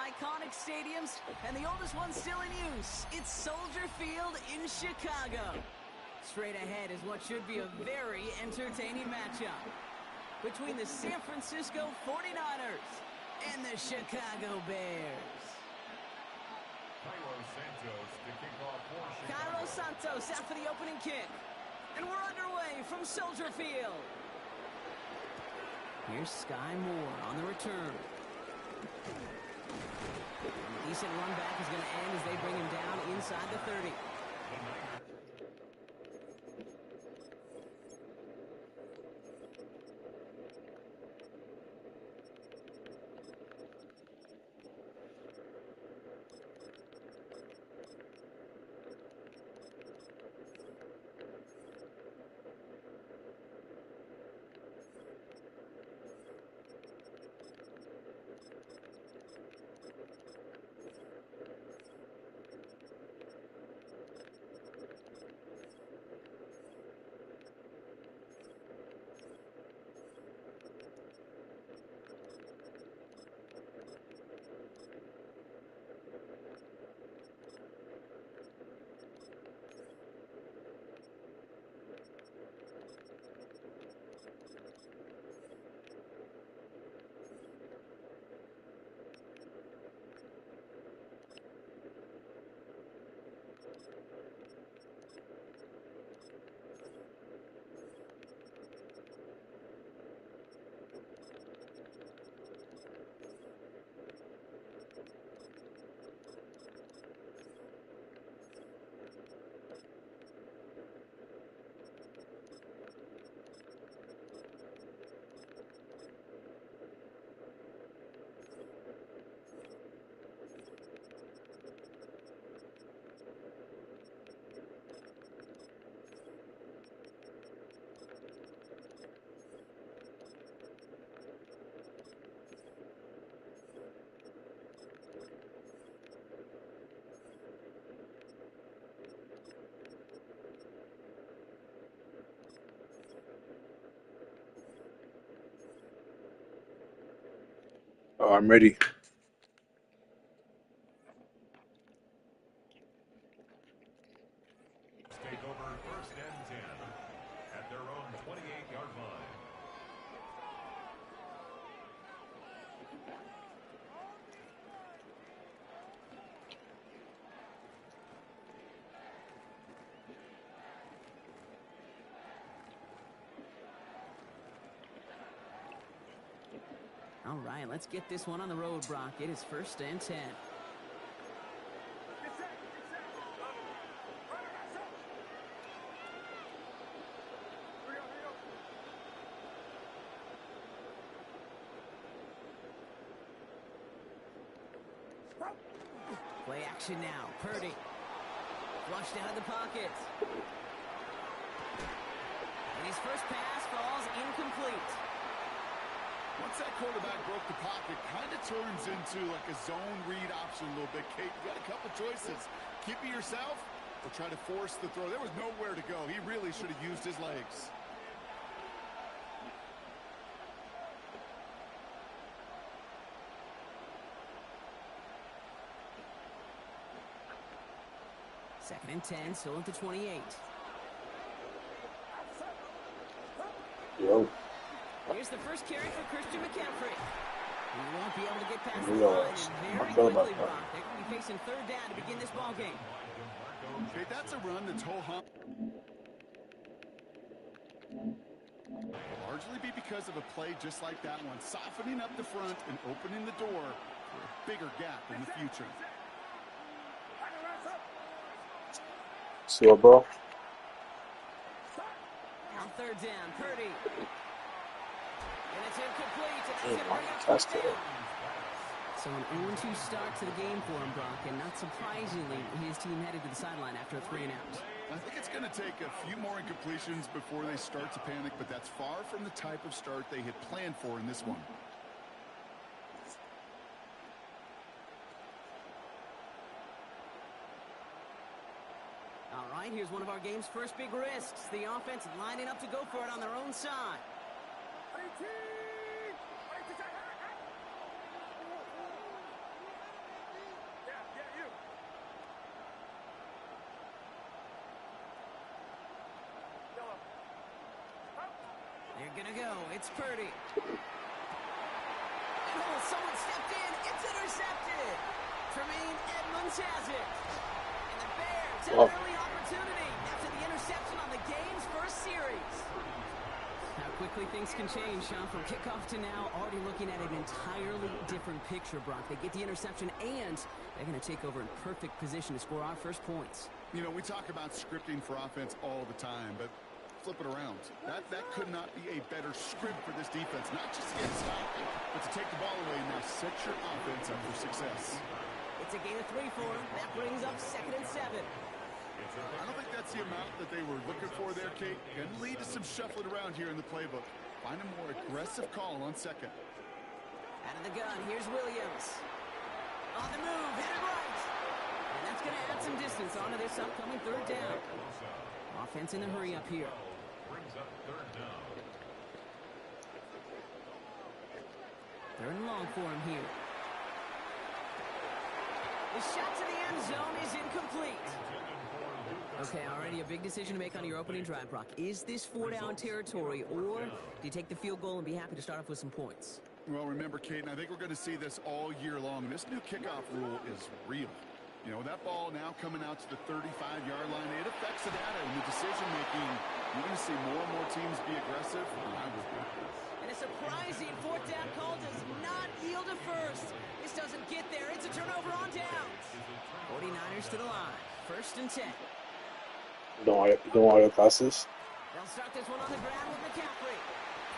iconic stadiums, and the oldest one still in use. It's Soldier Field in Chicago. Straight ahead is what should be a very entertaining matchup between the San Francisco 49ers and the Chicago Bears. Cairo Santos out for the opening kick. And we're underway from Soldier Field. Here's Sky Moore on the return. A decent run back is going to end as they bring him down inside the 30. Oh, I'm ready. Take over first and 10 at their own 28-yard line. All right, let's get this one on the road, Brock. It is first and 10. Play action now. Purdy. Flushed out of the pocket. And his first pass falls incomplete. Once that quarterback broke the pocket, kind of turns into like a zone read option a little bit. Kate, you got a couple choices. Keep it yourself or try to force the throw. There was nowhere to go. He really should have used his legs. Second and 10, still at the 28. Yo. Here's the first carry for Christian McCaffrey. He won't be able to get past the Realize. line, and very I feel about quickly, that. Brock, they're going to be facing third down to begin this ball game. Okay, that's a run that's ho-hum. Largely be because of a play just like that one, softening up the front and opening the door for a bigger gap in the future. See what, bro? On third down, Purdy. And it's incomplete. It's Oh, going to bring up that's fourth good. down. So an 0-2 start to the game for him, Brock, and not surprisingly, his team headed to the sideline after a 3-and-out. I think it's going to take a few more incompletions before they start to panic, but that's far from the type of start they had planned for in this one. All right, here's one of our game's first big risks. The offense lining up to go for it on their own side. gonna go. It's Purdy. Oh, someone stepped in. It's intercepted. Tremaine Edmonds has it. And the Bears have an early opportunity after the interception on the game's first series. How quickly things can change, Sean. From kickoff to now, already looking at an entirely different picture, Brock. They get the interception, and they're going to take over in perfect position to score our first points. You know, we talk about scripting for offense all the time, but flip it around. That could not be a better script for this defense. Not just to get stopped, but to take the ball away and now set your offense up for success. It's a gain of 3 for him. That brings up 2nd and 7. I don't think that's the amount that they were looking for there, Kate. Can lead to some shuffling around here in the playbook. Find a more aggressive call on 2nd. Out of the gun, here's Williams. On the move, hit it right. And that's going to add some distance onto this upcoming 3rd down. Offense in a hurry up here. Brings up 3rd down. 3rd and long for him here. The shot to the end zone is incomplete. Okay, already a big decision to make on your opening drive, Brock. Is this 4-down territory, or do you take the field goal and be happy to start off with some points? Well, remember, Kate, and I think we're going to see this all year long. This new kickoff rule is real. You know, that ball now coming out to the 35-yard line, it affects the data and the decision-making. You're going to see more and more teams be aggressive. And a surprising 4th down call does not yield a first. This doesn't get there. It's a turnover on downs. 49ers to the line. 1st and 10. You don't want your passes? They'll start this one on the ground with McCaffrey.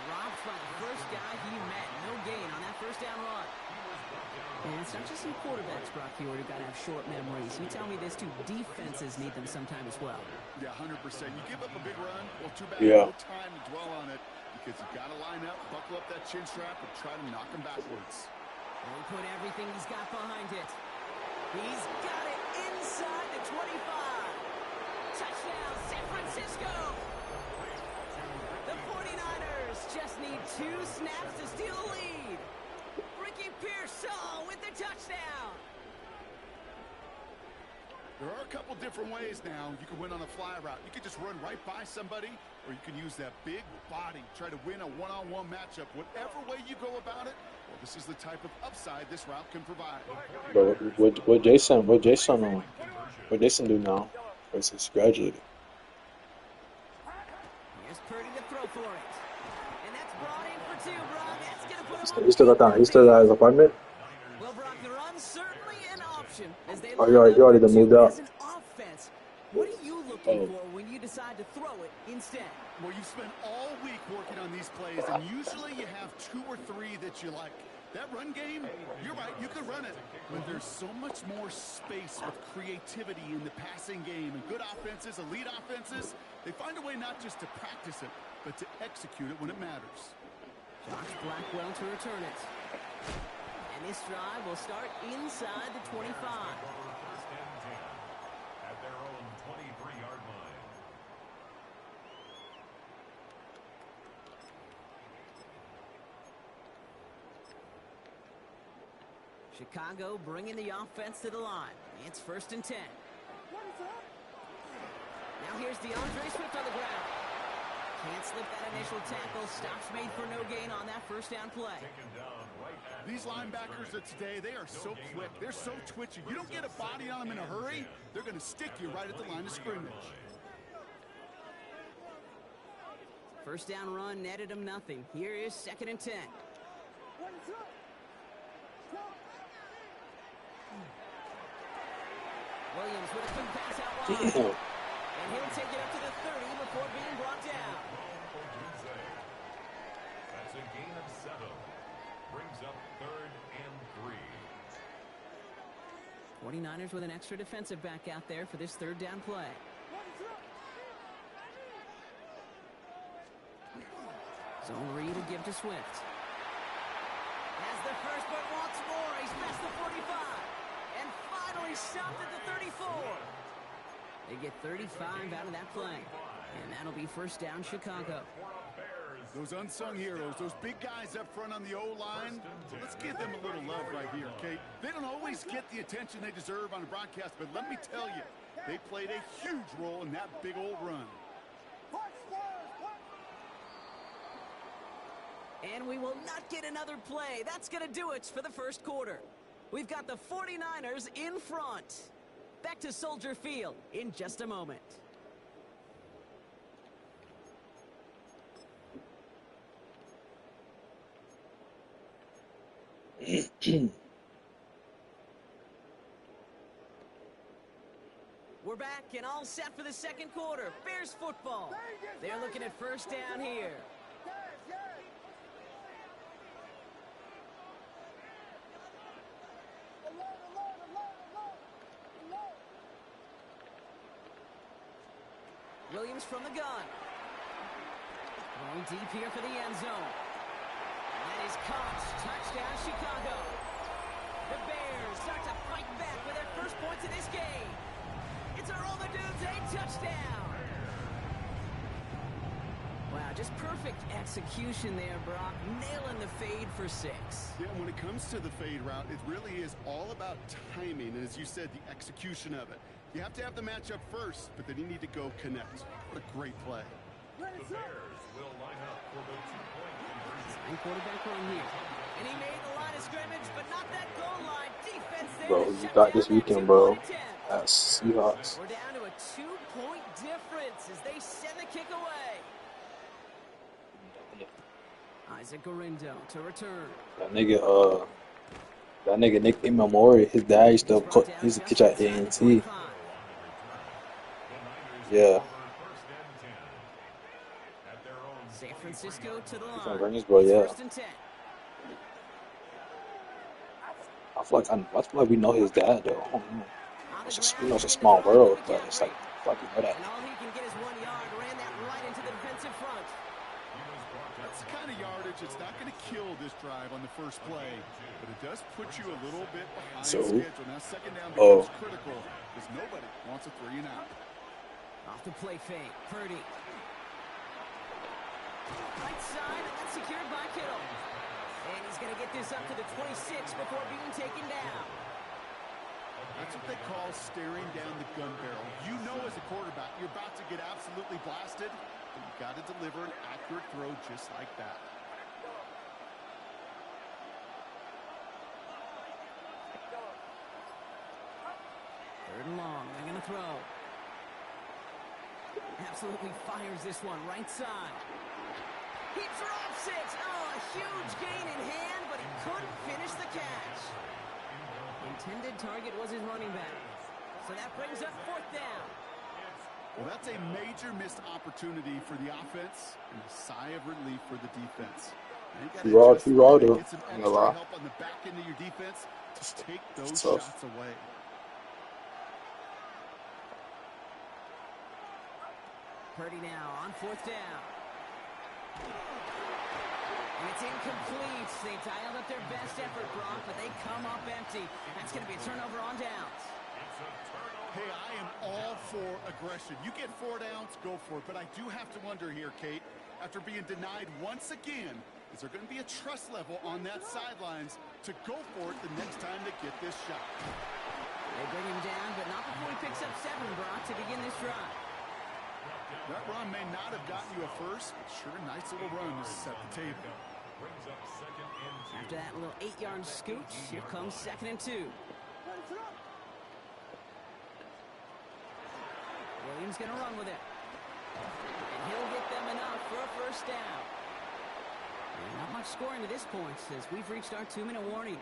Dropped by the first guy he met. No gain on that 1st down run. And it's not just some quarterbacks, Brock, here who got to have short memories. You tell me this too, defenses need them sometime as well. Yeah, 100%. You give up a big run, well, too bad. No time to dwell on it because you got to line up, buckle up that chin strap, and try to knock him backwards. And he put everything he's got behind it. He's got it inside the 25. Touchdown, San Francisco. The 49ers just need 2 snaps to steal the lead. Ricky Pearsall with the touchdown. There are a couple different ways now. You can win on a fly route. You can just run right by somebody, or you can use that big body, try to win a one-on-one matchup. Whatever way you go about it, well, this is the type of upside this route can provide. But what Jason do now? Versus graduated. Here's Purdy to throw for it. And that's brought in for 2, Brock. That's going to put him He still got that. He still got his apartment. Well, Brock, the run's certainly an option. As they Oh, you already moved up. as an offense. What are you looking for when you decide to throw it instead? Well, you've spent all week working on these plays, and usually you have 2 or 3 that you like. That run game, you're right, you could run it. But there's so much more space with creativity in the passing game. And good offenses, elite offenses, they find a way not just to practice it, but to execute it when it matters. Josh Blackwell to return it. And this drive will start inside the 25. First and 10 at their own 23-yard line. Chicago bringing the offense to the line. It's 1st and 10. Now here's DeAndre Swift on the ground. Can't slip that initial tackle. Stops made for no gain on that 1st down play. These linebackers of today, they are so quick. They're so twitchy. You don't get a body on them in a hurry, they're going to stick you right at the line of scrimmage. 1st down run netted him nothing. Here is 2nd and 10. Williams with a quick pass out wide. And he'll take it up to the 30 before being brought down. That's a gain of 7. Brings up 3rd and 3. 49ers with an extra defensive back out there for this 3rd down play. Zone read will give to Swift. Has the first, but wants more. He's past the 45. And finally stopped at the 34. They get 35 out of that play. And that'll be 1st down Chicago. Those unsung heroes, those big guys up front on the O-line, let's give them a little love right here, Kate. They don't always get the attention they deserve on the broadcast, but let me tell you, they played a huge role in that big old run. And we will not get another play. That's going to do it for the first quarter. We've got the 49ers in front. Back to Soldier Field in just a moment. We're back and all set for the second quarter. Bears football. They're looking at first down here. Williams from the gun. Going deep here for the end zone. That is caught. Touchdown, Chicago. The Bears start to fight back with their first points of this game. It's a roll the dudes, a touchdown. Wow, just perfect execution there, Brock. Nailing the fade for 6. Yeah, when it comes to the fade route, it really is all about timing. And as you said, the execution of it. You have to have the matchup first, but then you need to go connect. What a great play. The Bears will line up for the 2-point conversion. Quarterback run here. And he made the line of scrimmage, but not that goal line. Defense there. Bro, you got this weekend, bro. That's Seahawks. We're down to a 2-point difference as they send the kick away. Isaac Gorindo to return. That nigga Nick Memori, his dad used to teach at A&T. Yeah. San Francisco to the line. From Greensboro, yeah. First and 10. I feel like we know his dad though. I don't know. It's a small world, but it's like fucking know that. And all he can get is 1 yard. Ran that right into the defensive front. That's the kind of yardage it's not going to kill this drive on the first play, but it does put you a little bit behind schedule. Now second down becomes critical because nobody wants a 3 and out. Off the play fake. Purdy. Right side, and that's secured by Kittle. And he's going to get this up to the 26 before being taken down. That's what they call staring down the gun barrel. You know as a quarterback, you're about to get absolutely blasted, but you've got to deliver an accurate throw just like that. Third and long, they're going to throw. Absolutely fires this one, right side. He drops it! Oh, a huge gain in hand, but he couldn't finish the catch. Intended target was his running back. So that brings up 4th down. Well, that's a major missed opportunity for the offense and a sigh of relief for the defense. He rawed him. Get some extra help on the back end of your defense to take those shots away. Purdy now on 4th down. And it's incomplete. They dialed up their best effort, Brock, but they come up empty. That's going to be a turnover on downs. Hey, I am all for aggression. You get 4 downs, go for it. But I do have to wonder here, Kate, after being denied once again, is there going to be a trust level on that sidelines to go for it the next time they get this shot? They bring him down, but not before he picks up 7, Brock, to begin this drive. That run may not have gotten you a first, but sure, a nice little run to set the table. After that little 8-yard scooch, here comes 2nd and 2. Williams going to run with it. And he'll get them enough for a first down. And not much scoring to this point as we've reached our 2-minute warning.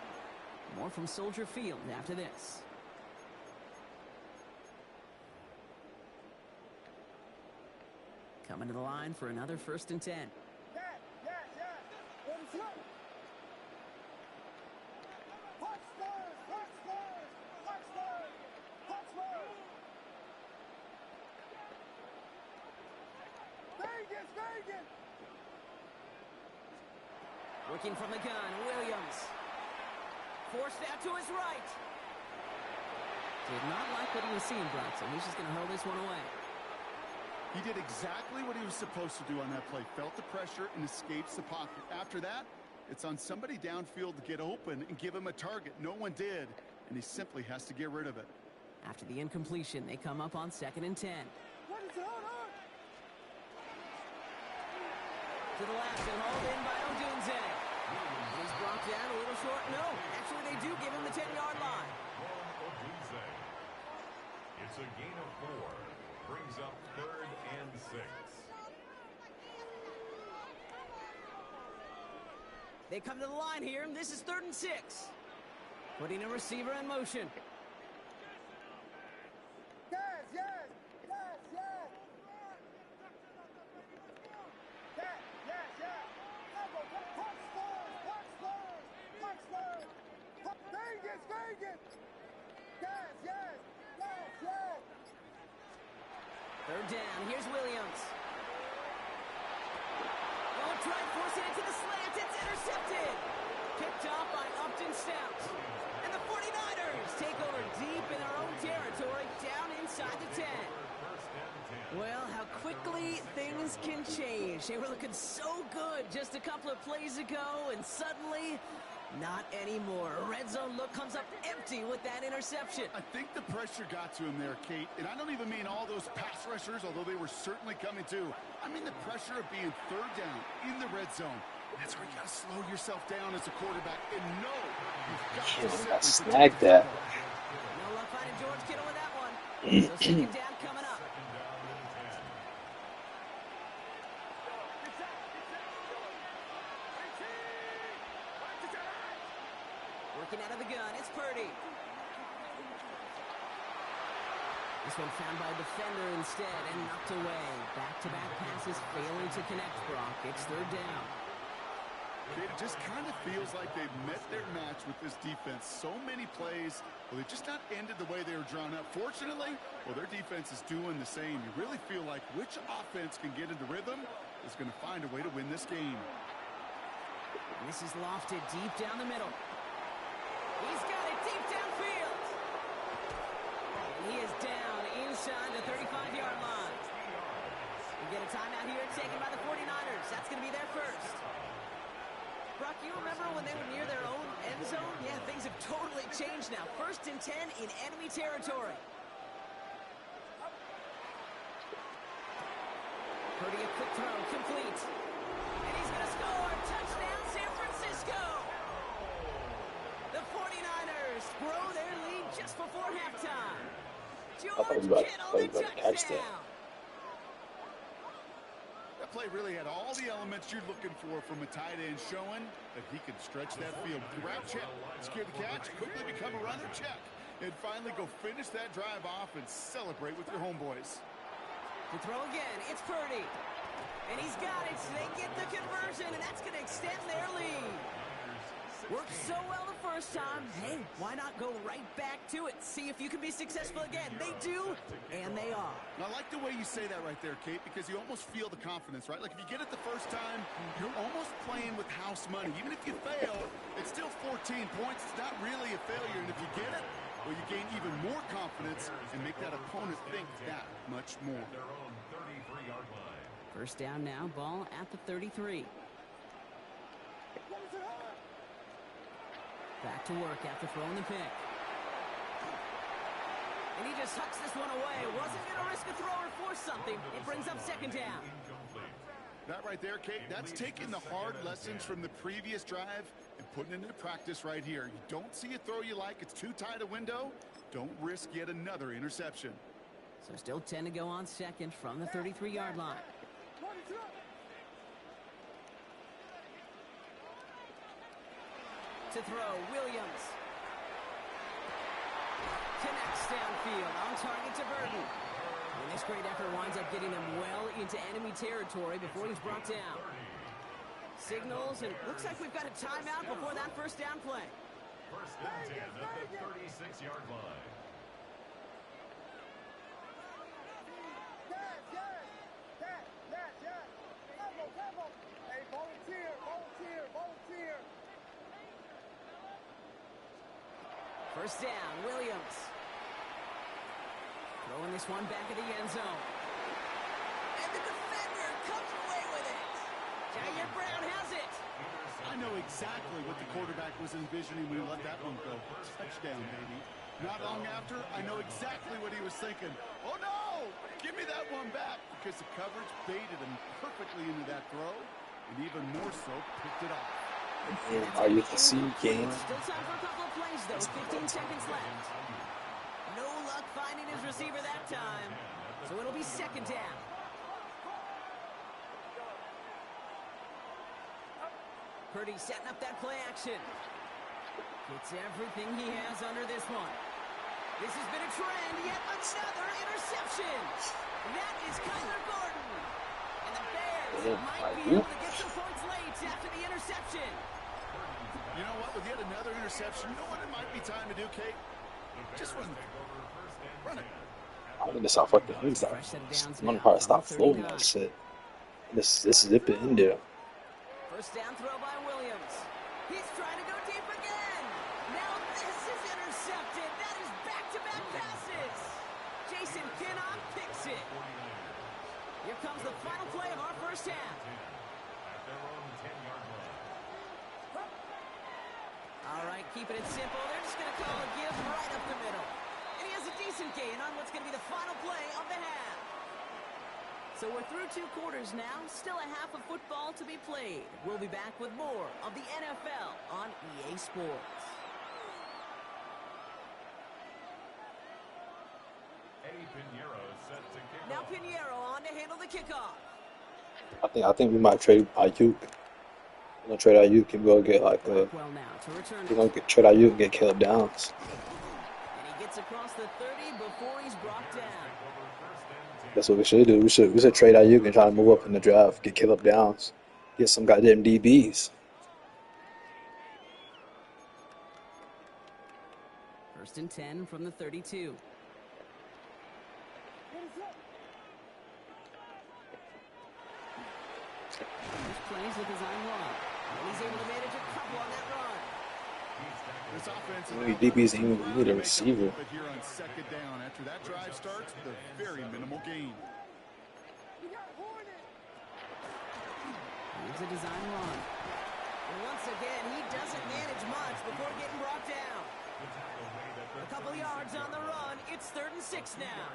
More from Soldier Field after this. Coming to the line for another 1st and 10. Working from the gun, Williams. Forced out to his right. Did not like what he was seeing, Brock, so he's just going to hurl this one away. He did exactly what he was supposed to do on that play. Felt the pressure and escapes the pocket. After that, it's on somebody downfield to get open and give him a target. No one did, and he simply has to get rid of it. After the incompletion, they come up on 2nd and 10. To the left and hauled in by Odunze. He's brought down a little short. No, actually they do give him the 10-yard line. It's a gain of 4. Brings up 3rd and 6. They come to the line here, and this is 3rd and 6. Putting a receiver in motion. Third down. Here's Williams. Oh, try forcing it to the slant. It's intercepted. Picked off by Upton Stout. And the 49ers take over deep in their own territory, down inside the 10. Well, how quickly things can change. They were looking so good just a couple of plays ago, and suddenly, not anymore. A red zone look comes up empty with that interception. I think the pressure got to him there, Kate. And I don't even mean all those pass rushers, although they were certainly coming too. I mean the pressure of being third down in the red zone. That's where you got to slow yourself down as a quarterback and know you've got to snag that. No luck finding George Kittle with that one. So second down coming up. Working out of the gun, it's Purdy. This one found by a defender instead and knocked away. Back-to-back passes failing to connect, Brock. It's third down. It just kind of feels like they've met their match with this defense. So many plays, well, they just not ended the way they were drawn up. Fortunately, well, their defense is doing the same. You really feel like which offense can get into rhythm is going to find a way to win this game. This is lofted deep down the middle. He's got it deep downfield. And he is down inside the 35-yard line. We get a timeout here taken by the 49ers. That's going to be their first. Brock, you remember when they were near their own end zone? Yeah, things have totally changed now. 1st and 10 in enemy territory. Purdy a quick throw, complete. And he's going to score. Touchdown, San Francisco. The 49ers grow their lead just before halftime. George Kittle, the touchdown. That play really had all the elements you're looking for from a tight end, showing that he can stretch that field. Grab, check, secure the catch, quickly become a runner, check, and finally go finish that drive off and celebrate with your homeboys. To throw again, it's Purdy. And he's got it, so they get the conversion, and that's going to extend their lead. Worked so well the first time. Hey, why not go right back to it? See if you can be successful again. They do, and they are. I like the way you say that right there, Kate, because you almost feel the confidence, right? Like if you get it the first time, you're almost playing with house money. Even if you fail, it's still 14 points. It's not really a failure, and if you get it, well, you gain even more confidence and make that opponent think that much more. Their own 33-yard line. First down now, ball at the 33. Back to work after throwing the pick. And he just hucks this one away. Wasn't going to risk a throw or force something. It brings up second down. That right there, Kate, that's taking the hard lessons from the previous drive and putting it into practice right here. You don't see a throw you like. It's too tight a window. Don't risk yet another interception. So still 10 to go on second from the 33-yard line. To throw, Williams. Connects downfield, on target to Burton. And this great effort winds up getting him well into enemy territory before he's brought down. Signals, and looks like we've got a timeout before that first down play. First and 10 at the 36-yard line. First down, Williams. Throwing this one back at the end zone. And the defender comes away with it. Jair Brown has it. I know exactly what the quarterback was envisioning when he let that one go. Touchdown, baby. Not long after, I know exactly what he was thinking. Oh, no! Give me that one back, because the coverage baited him perfectly into that throw. and even more so, picked it off. Are you the C game? Still time for a couple of plays, though. 15 seconds left. No luck finding his receiver that time. So it'll be second down. Purdy setting up that play action. Gets everything he has under this one. This has been a trend, yet another interception. That is Kyler Gordon. And the Bears might be able to get some points late after the interception. You know what? With yet another interception, you know what it might be time to do, Kate? Just run it. Run it. I think this how fucking things stop. I'm gonna probably stop floating that shit. This zip it in there. First down throw by Williams. He's trying to go deep again. Now this is intercepted. That is back-to-back passes. Jason Pinnock picks it. Here comes the final play of our first half. All right, keeping it simple. They're just going to call a give right up the middle. And he has a decent gain on what's going to be the final play of the half. So we're through 2 quarters now. Still a half of football to be played. We'll be back with more of the NFL on EA Sports. Now Pinheiro on to handle the kickoff. I think we might trade Ayuk. We're gonna trade Ayuk and go get like Well now to return. we're gonna trade Ayuk and get Caleb Downs. And he gets across the 30 before he's brought down. That's what we should do. We should trade Ayuk and try to move up in the draft, get Caleb Downs, get some goddamn DBs. First and 10 from the 32. This plays with his own run. And he's able to manage a couple on that run. This offense We need DBs, and we need a receiver. But here on second down, after that drive starts with a very minimal gain. Here's a design run. And once again, he doesn't manage much before getting brought down. A couple yards on the run. It's 3rd and 6 now.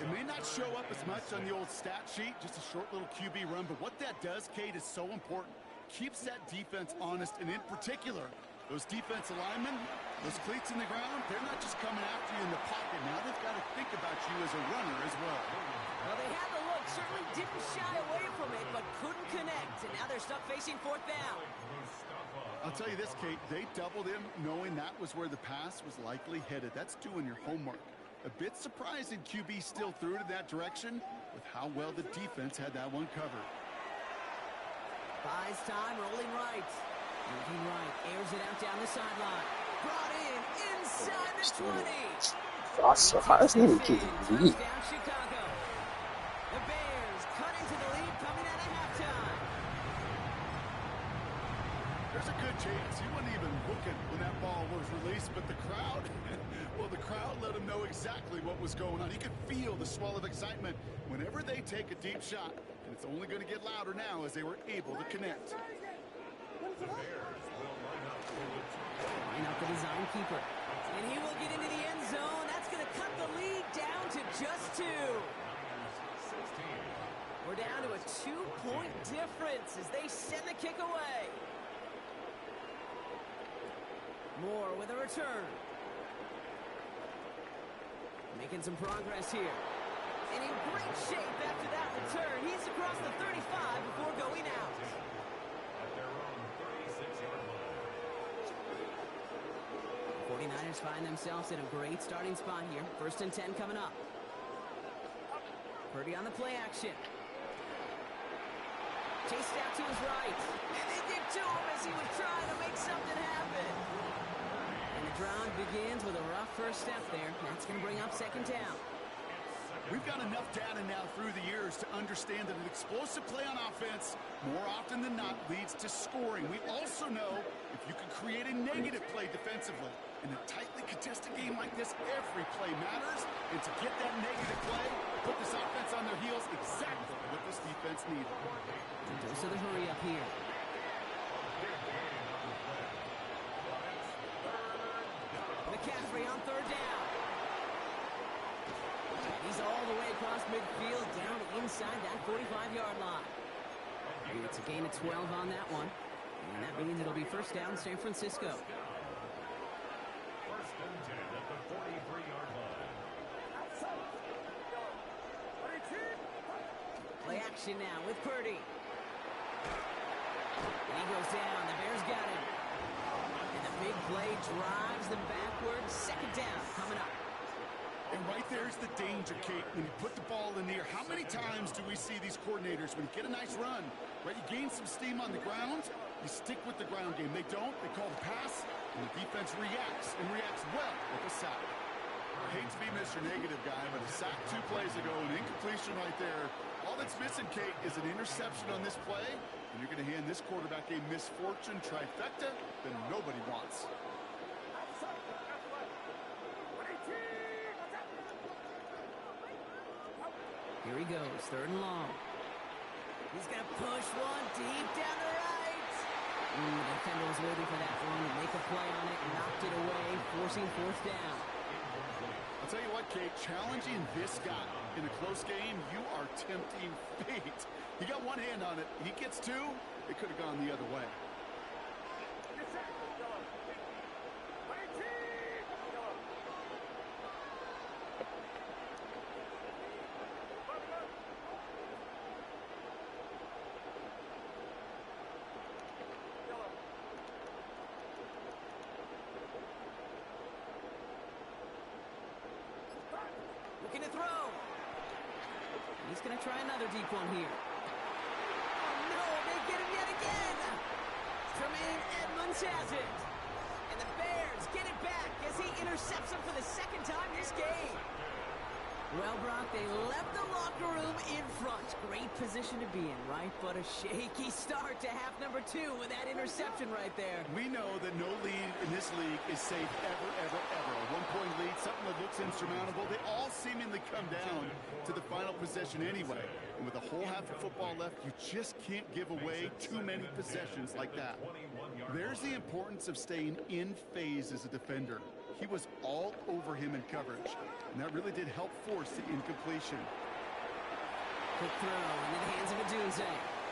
It may not show up as much on the old stat sheet, just a short little QB run, but what that does, Kate, is so important. Keeps that defense honest, and in particular, those defensive linemen, those cleats in the ground, they're not just coming after you in the pocket. Now they've got to think about you as a runner as well. Well, they had the look, certainly didn't shy away from it, but couldn't connect, and now they're stuck facing 4th down. I'll tell you this, Kate, they doubled him knowing that was where the pass was likely headed. That's doing your homework. A bit surprising QB still threw it in that direction with how well the defense had that one covered. Buys time, rolling right. Moving right, airs it out down the sideline. Brought in, inside the 20. That's never QB. First down, Chicago. The Bears cut into the lead coming out of halftime. There's a good chance he wasn't even looking when that ball was released, but the crowd, well, the crowd let him know exactly what was going on. He could feel the swell of excitement whenever they take a deep shot, and it's only going to get louder now as they were able to connect. Line up the design keeper. And he will get into the end zone. That's going to cut the lead down to just 2. We're down to a 2-point difference as they send the kick away. Moore with a return. Making some progress here. And in great shape after that return. He's across the 35 before going out. 49ers find themselves in a great starting spot here. 1st and 10 coming up. Purdy on the play action. Chased out to his right. And they get to him as he was trying to make something happen. And the drive begins with a rough first step there. That's going to bring up 2nd down. We've got enough data now through the years to understand that an explosive play on offense more often than not leads to scoring. We also know if you can create a negative play defensively. In a tightly contested game like this, every play matters. And to get that negative play, put this offense on their heels, exactly what this defense needed. Dose of the hurry up here. McCaffrey on 3rd down. He's all the way across midfield, down inside that 45-yard line. It's a gain of 12 on that one. And that means it'll be first down San Francisco. First and 10 at the 43-yard line. Play action now with Purdy. And he goes down. The Bears got him. And the big play drives them backwards. Second down coming up. And right there's the danger, Kate, when you put the ball in the air. How many times do we see these coordinators, when you get a nice run, right, you gain some steam on the ground, you stick with the ground game. They don't. They call the pass, and the defense reacts, and reacts well with a sack. I hate to be Mr. Negative guy, but a sack 2 plays ago, an incompletion right there. All that's missing, Kate, is an interception on this play, and you're going to hand this quarterback a misfortune trifecta that nobody wants. Here he goes, third and long. He's going to push one deep down the right. The defender was waiting for that one to make a play on it and knocked it away, forcing fourth down. I'll tell you what, Kate, challenging this guy in a close game, you are tempting fate. He got one hand on it. He gets 2. It could have gone the other way. Looking to throw. He's going to try another deep one here. Oh, no, they get him yet again. Tremaine Edmonds has it. And the Bears get it back as he intercepts him for the second time this game. Well, Brock, they left the locker room in front. Great position to be in, right? But a shaky start to half number 2 with that interception right there. We know that no lead in this league is safe ever, ever, ever. A 1-point lead, something that looks insurmountable. They all seemingly come down to the final possession anyway. And with a whole half of football left, you just can't give away too many possessions like that. There's the importance of staying in phase as a defender. He was all over him in coverage, and that really did help force the incompletion. Quick throw into the hands of Adunze.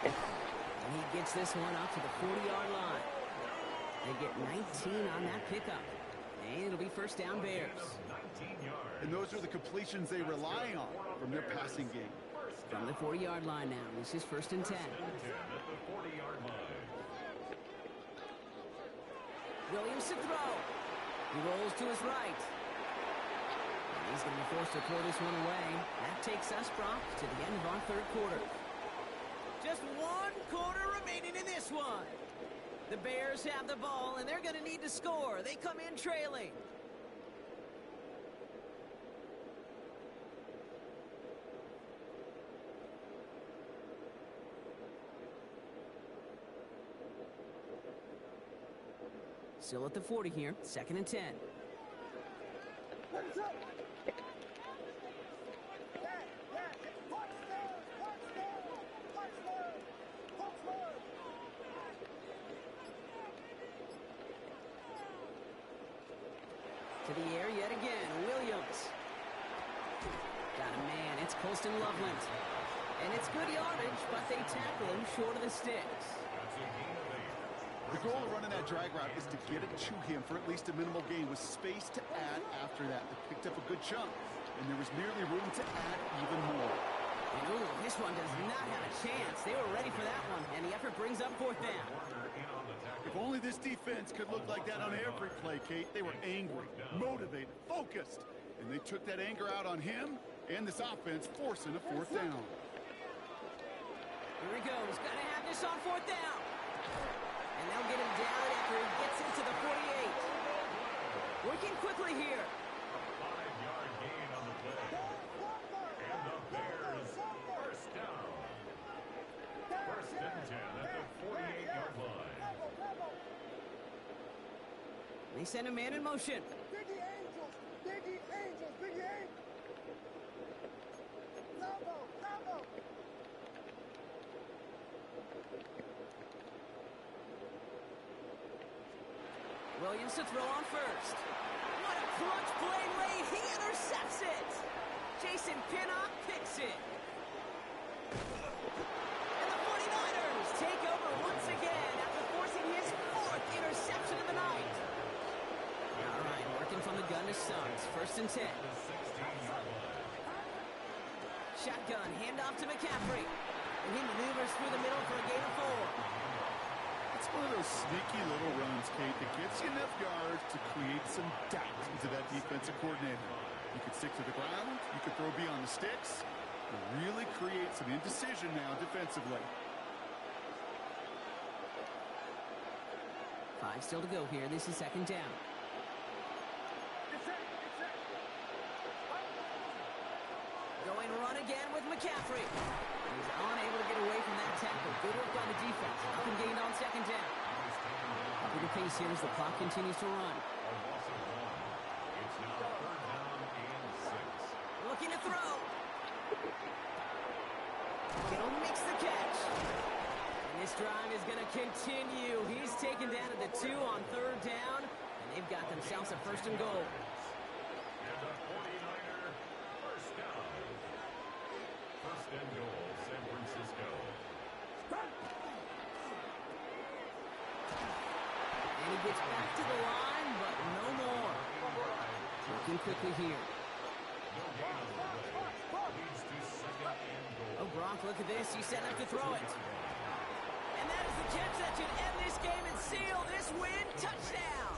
And he gets this one up to the 40-yard line. They get 19 on that pickup. And it'll be first down Bears. And those are the completions they rely on from their passing game. From the 40-yard line now, this is first and 10. Williams to throw. He rolls to his right. And he's going to be forced to throw this one away. That takes us, Brock, to the end of our third quarter. Just 1 quarter remaining in this one. The Bears have the ball, and they're going to need to score. They come in trailing. Still at the 40 here, second and 10. To the air yet again, Williams. Got a man, it's Colston Loveland. And it's good yardage, but they tackle him short of the sticks. The goal of running that drag route is to get it to him for at least a minimal gain with space to add after that. They picked up a good chunk, and there was merely room to add even more. And ooh, this one does not have a chance. They were ready for that one, and the effort brings up fourth down. If only this defense could look like that on every play, Kate. They were angry, motivated, focused, and they took that anger out on him and this offense, forcing a fourth down. Here he goes. Got to have this on fourth down. And they'll get him down after he gets into the 48. Working quickly here. 5-yard gain on the play. And the Bears first down. First and 10 at the 48-yard line. They send a man in motion. Biggie Angels! Biggie Angels! Biggie Angels! Combo! Combo! Williams to throw on first. What a clutch play late. He intercepts it. Jason Pinnock picks it. And the 49ers take over once again after forcing his 4th interception of the night. All right, working from the gun to Suggs. 1st and 10. Shotgun, handoff to McCaffrey. And he maneuvers through the middle for a gain of 4. It's one of those sneaky little runs, Kate, that gets you enough yards to create some doubt into that defensive coordinator. You could stick to the ground, you could throw beyond the sticks, and really create some indecision now defensively. 5 still to go here. This is 2nd down. Going run again with McCaffrey. He's unable to get away from that tackle. Good work by the defense. Nothing gained on 2nd down. Up the pace here as the clock continues to run. It's now 3rd down and 6. Looking to throw. Kittle makes the catch. And this drive is going to continue. He's taken down at the 2 on 3rd down. And they've got themselves a 1st and goal. And a 49er first down. 1st and goal, San Francisco. And he gets back to the line, but no more. Working quickly here. No gain on the play. Leads to 2nd and goal. Oh, Gronk, look at this. He's setting up to throw it. And that is the catch that should end this game and seal this win. Touchdown!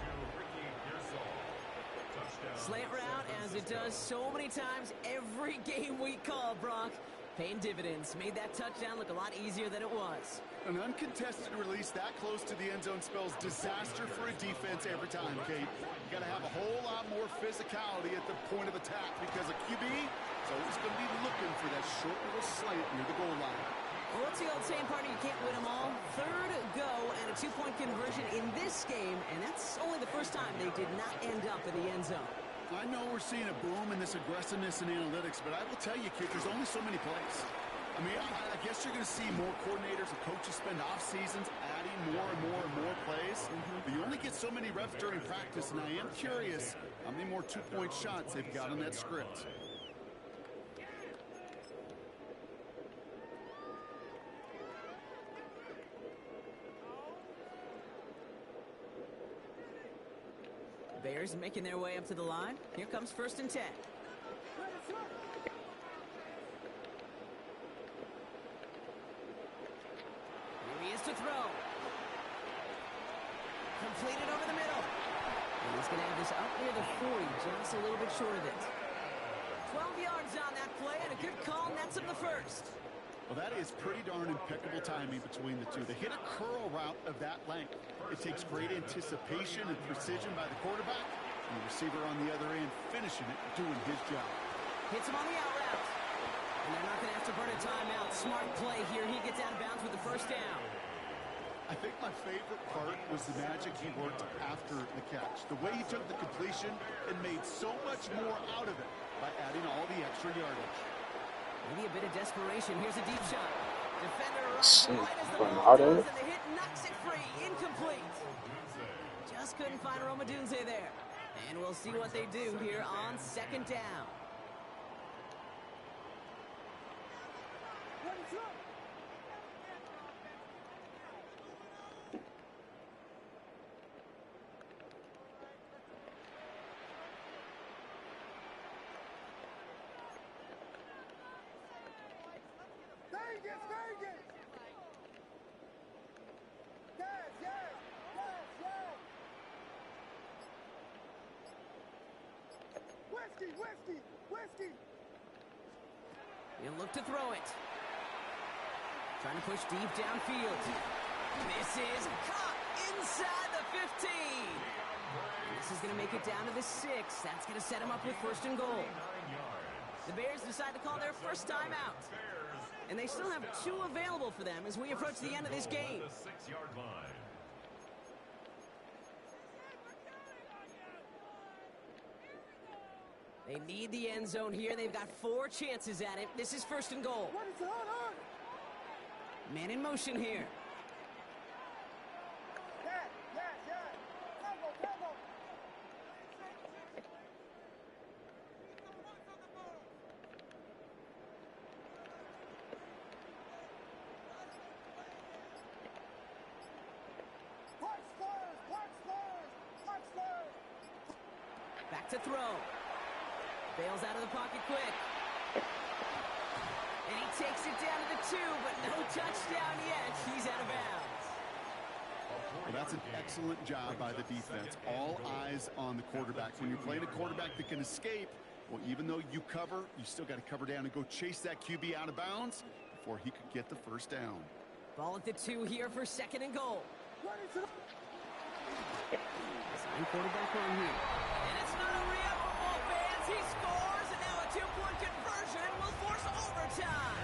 Slant route, as it does so many times every game we call, Brock. Paying dividends. Made that touchdown look a lot easier than it was. An uncontested release that close to the end zone spells disaster for a defense every time, Kate. You got to have a whole lot more physicality at the point of attack because a QB is always going to be looking for that short little slant near the goal line. Well, what's the old saying, partner? You can't win them all. 3rd go and a 2-point conversion in this game, and that's only the first time they did not end up in the end zone. I know we're seeing a boom in this aggressiveness in analytics, but I will tell you, kid, there's only so many plays. I mean, I guess you're going to see more coordinators and coaches spend off seasons adding more and more and more plays. But you only get so many reps during practice, and I am curious how many more 2-point shots they've got on that script. Bears making their way up to the line. Here comes 1st and 10. Here he is to throw. Completed over the middle. And he's going to have this up near the 40, just a little bit short of it. 12 yards on that play, and a good call nets him the 1st. Well, that is pretty darn impeccable timing between the two. They hit a curl route of that length. It takes great anticipation and precision by the quarterback, and the receiver on the other end finishing it, doing his job. Hits him on the out route. And they're not going to have to burn a timeout. Smart play here. He gets out of bounds with the 1st down. I think my favorite part was the magic he worked after the catch. The way he took the completion and made so much more out of it by adding all the extra yardage. Maybe a bit of desperation. Here's a deep shot. Defender arrives right as the ball Bernardo. goes, and the hit knocks it free. Incomplete. Just couldn't find Romadunze there. And we'll see what they do here on 2nd down. Vegas, Vegas! Yes, yes, yes, yes! Whiskey, whiskey, whiskey! He'll look to throw it. Trying to push deep downfield. This is caught inside the 15. This is going to make it down to the 6. That's going to set him up with 1st and goal. The Bears decide to call their first timeout. And they still have 2 available for them as we approach the end of this game. The 6-yard line. They need the end zone here. They've got 4 chances at it. This is 1st and goal. What is going on? Man in motion here. Yes, yes, yes! Tango, tango! back to throw. Bails out of the pocket quick. And he takes it down to the 2, but no touchdown yet. He's out of bounds. Well, that's an excellent job by the defense. All eyes on the quarterback. When you're playing a quarterback that can escape, well, even though you cover, you still got to cover down and go chase that QB out of bounds before he could get the first down. Ball at the 2 here for 2nd and goal. Sign quarterback on here. And it's not a re-up for both fans. He scores, and now a 2-point conversion will force overtime.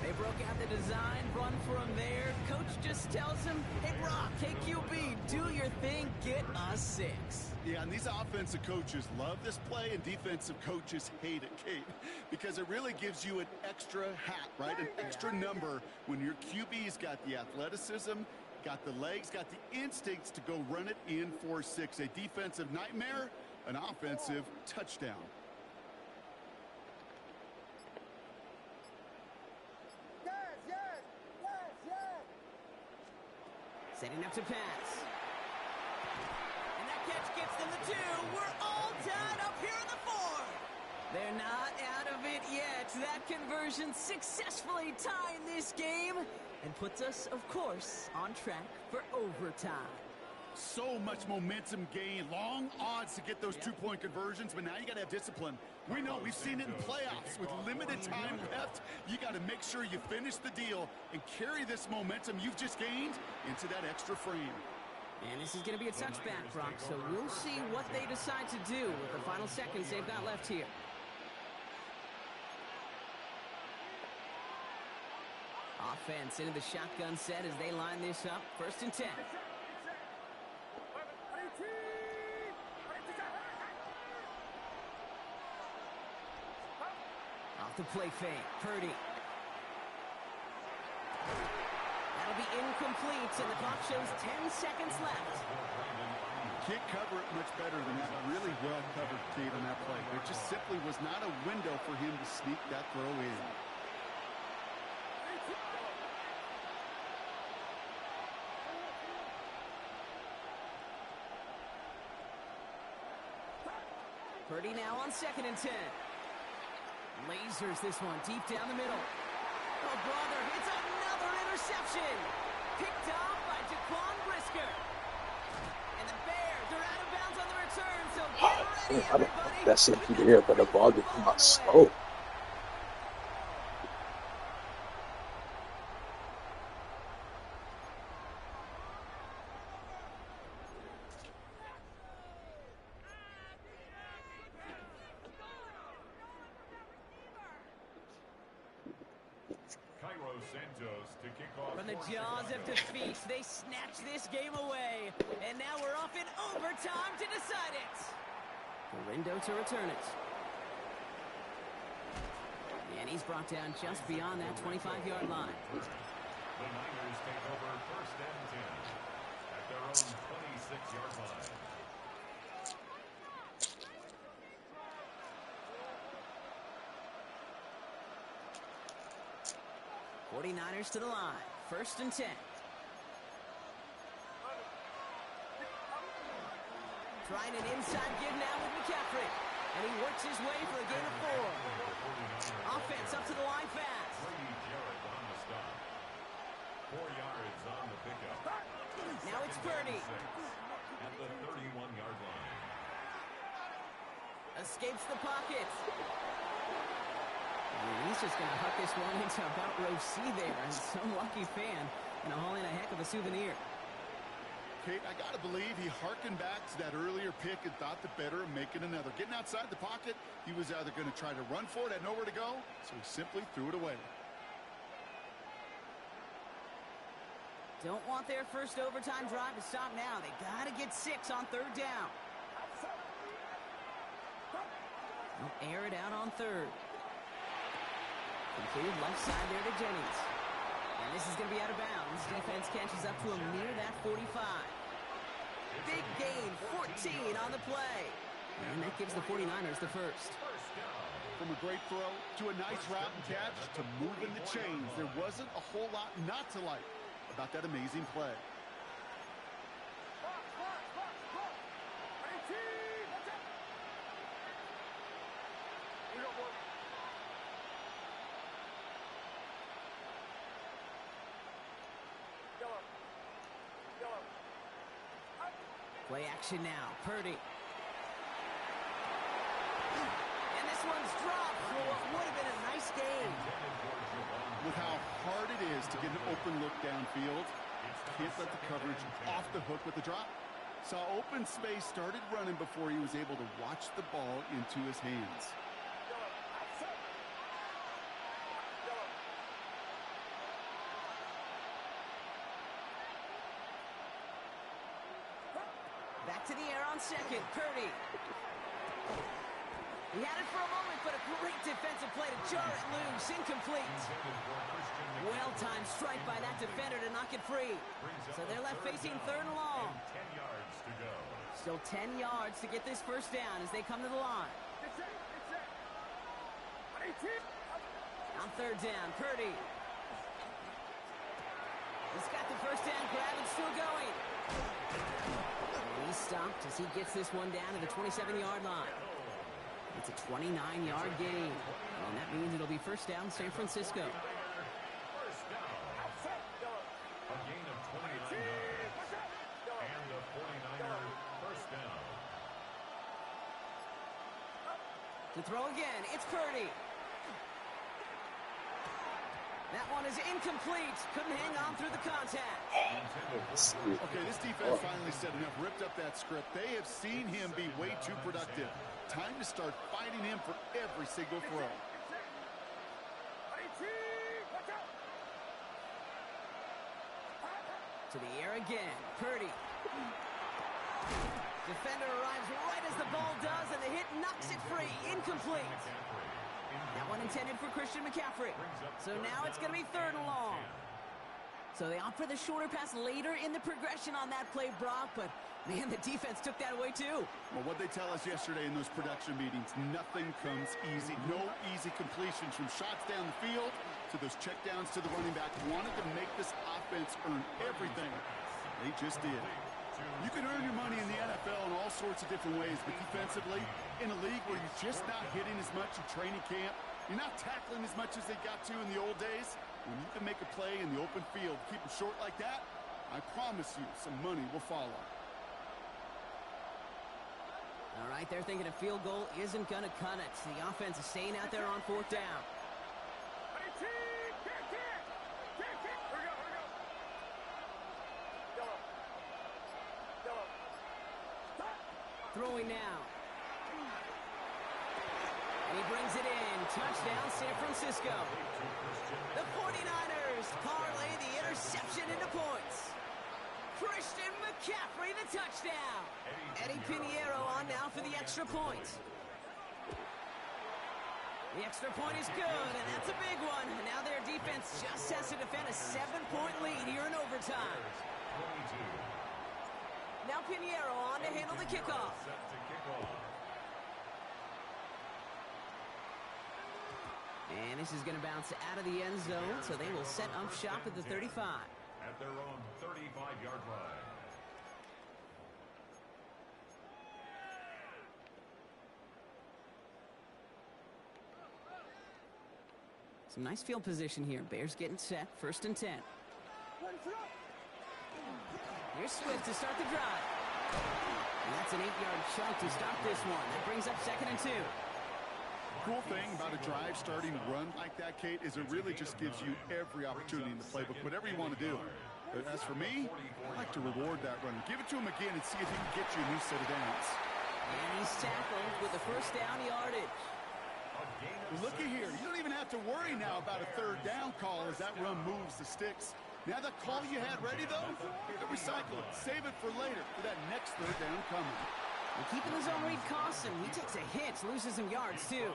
They broke out the design, run for him there. Coach just tells him, hey, Brock, KQB, do your thing, get us 6. Yeah, and these offensive coaches love this play, and defensive coaches hate it, Kate, because it really gives you an extra hat, right? An extra number when your QB's got the athleticism, got the legs, got the instincts to go run it in for 6. A defensive nightmare, an offensive touchdown. Setting up to pass. And that catch gets them the 2. We're all tied up here in the 4th. They're not out of it yet. That conversion successfully tying this game and puts us, of course, on track for overtime. So much momentum gain, long odds to get those 2-point conversions, but now you got to have discipline. We know, we've seen it in playoffs with limited time left. You got to make sure you finish the deal and carry this momentum you've just gained into that extra frame. And this is going to be a touchback, Brock, so we'll see what they decide to do with the final seconds they've got left here. Offense into the shotgun set as they line this up. 1st and 10. Off the play fake, Purdy. That'll be incomplete, and the clock shows 10 seconds left. Can't cover it much better than that. Really well covered, Kate, on that play. There just simply was not a window for him to sneak that throw in. Purdy now on 2nd and 10. Lasers this one deep down the middle. Oh, brother, it's another interception. Picked off by Jaquan Brisker. And the Bears are out of bounds on the return, so get ready, I don't know everybody. if that's safety there, but the ball did come out slow. From the jaws of defeat, they snatch this game away. And now we're off in overtime to decide it. Gorindo to return it. And he's brought down just beyond that 25-yard line. The Niners take over 1st and 10 at their own 26-yard line. '49ers to the line. 1st and 10. Trying an inside give now with McCaffrey. And he works his way for a gain of 4. Offense up to the line fast. Jarrett on the stop. 4 yards on the pickup. Now it's Purdy. At the 31-yard line. Escapes the pocket. And he's just going to huck this one into about row C there. And some lucky fan going to haul in a heck of a souvenir. Kate, I got to believe he harkened back to that earlier pick and thought the better of making another. Getting outside the pocket, he was either going to try to run for it, had nowhere to go, so he simply threw it away. Don't want their first overtime drive to stop now. They got to get 6 on 3rd down. They'll air it out on 3rd. Completed left side there to Jennings. And this is going to be out of bounds. Defense catches up to him near that 45. Big gain, 14 on the play. And that gives the 49ers the first. From a great throw to a nice route and catch to moving the chains. There wasn't a whole lot not to like about that amazing play. Play action now. Purdy. And this one's dropped for what would have been a nice game. With how hard it is to get an open look downfield, can't let the coverage off the hook with the drop. Saw open space, started running before he was able to watch the ball into his hands. Back to the air on second. Purdy. He had it for a moment, but a great defensive play to jar it loose. Incomplete. Well-timed strike by that defender to knock it free. So they're left facing third and long. 10 yards to go. Still 10 yards to get this first down as they come to the line. On third down, Purdy. He's got the first down grab and still going. And he's stopped as he gets this one down to the 27-yard line. It's a 29-yard gain. And that means it'll be first down San Francisco. First down. A gain of 29 yards. And a 49er first down. To throw again, it's Purdy. That one is incomplete. Couldn't hang on through the contact. Okay, this defense finally said enough, ripped up that script. They have seen him be way too productive. Time to start fighting him for every single throw. To the air again, Purdy. Defender arrives right as the ball does, and the hit knocks it free. Incomplete. That one intended for Christian McCaffrey. So now it's going to be third and long. So they opt for the shorter pass later in the progression on that play, Brock, but man, the defense took that away too. Well, what they tell us yesterday in those production meetings, nothing comes easy. No easy completions from shots down the field to those checkdowns to the running back. Wanted to make this offense earn everything. They just did. You can earn your money in the NFL in all sorts of different ways, but defensively, in a league where you're just not hitting as much in training camp, you're not tackling as much as they got to in the old days, when you can make a play in the open field, keep it short like that, I promise you some money will follow. All right, they're thinking a field goal isn't going to cut it. The offense is staying out there on fourth down. Throwing now. And he brings it in. Touchdown, San Francisco. The 49ers parlay the interception into points. Christian McCaffrey, the touchdown. Eddie Pinheiro on now for the extra point. The extra point is good, and that's a big one. Now their defense just has to defend a 7-point lead here in overtime. Now Pinheiro on to handle the kickoff. And this is going to bounce out of the end zone, so they will set up shop at the 35. At their own 35-yard line. Some nice field position here. Bears getting set. First and 10. Here's Swift to start the drive. And that's an 8-yard chunk to stop this one. That brings up second and 2. Cool thing about a drive starting run like that, Kate, is it really just gives you every opportunity in the playbook, whatever you want to do. But as for me, I like to reward that run. Give it to him again and see if he can get you a new set of downs. And he's tackled with the first down yardage. Well, looky here. You don't even have to worry now about a third down call as that run moves the sticks. Now that call you had ready, though, you can recycle it. Save it for later for that next third down coming. And keeping the zone read costs him. He takes a hit, loses some yards, too.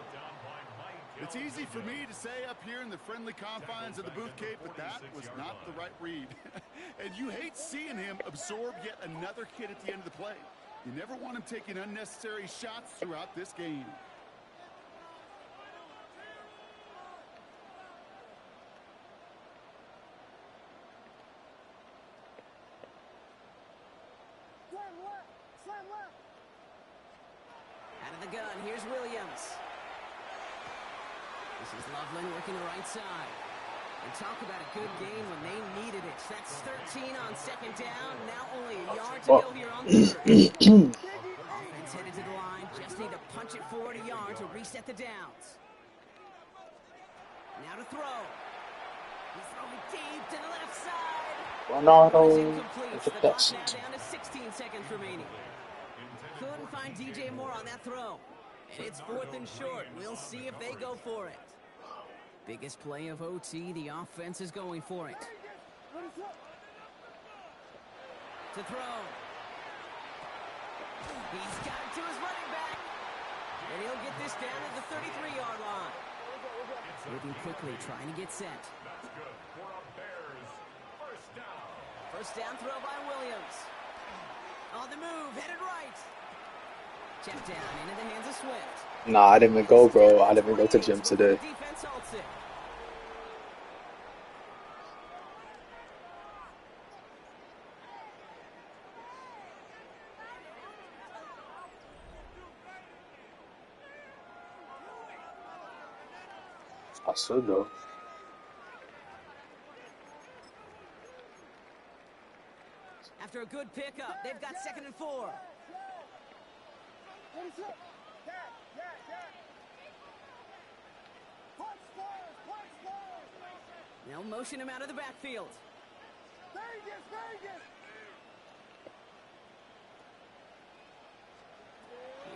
It's easy for me to say up here in the friendly confines of the booth, Kate, but that was not the right read. And you hate seeing him absorb yet another hit at the end of the play. You never want him taking unnecessary shots throughout this game. Out of the gun, here's Williams. This is Loveland working the right side. And talk about a good game when they needed it. That's 13 on second down. Now only a yard to go here on third. Offense headed to the line. Just need to punch it forward a yard to reset the downs. Now to throw. He's throwing deep to the left side. Ronaldo Incomplete. with The the clock best. now down to 16 seconds remaining. Couldn't find DJ Moore on that throw. And it's 4th and short. We'll see if they go for it. Biggest play of OT. The offense is going for it. To throw. He's got it to his running back. And he'll get this down at the 33-yard line. Moving quickly, trying to get set. That's good for a Bears first down. First down throw by Williams. On the move, headed right. Check down into the hands of Swift. Nah, I didn't even go, bro. I didn't even go to gym today. Defense halts it. I should though. After a good pickup, they've got 2nd and 4. They'll motion him out of the backfield.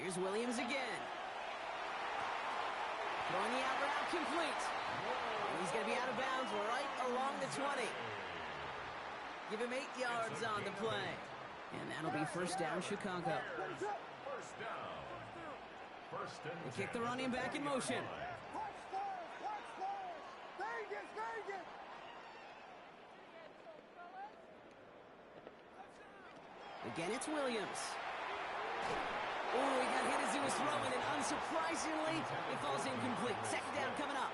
Here's Williams again. Throwing the out route complete. And he's going to be out of bounds right along the 20. Give him 8 yards on the play. And that'll be first down, Chicago. First down. First and They kick the running back in motion. Again, it's Williams. Oh, he got hit as he was throwing, and unsurprisingly, it falls incomplete. 2nd down coming up.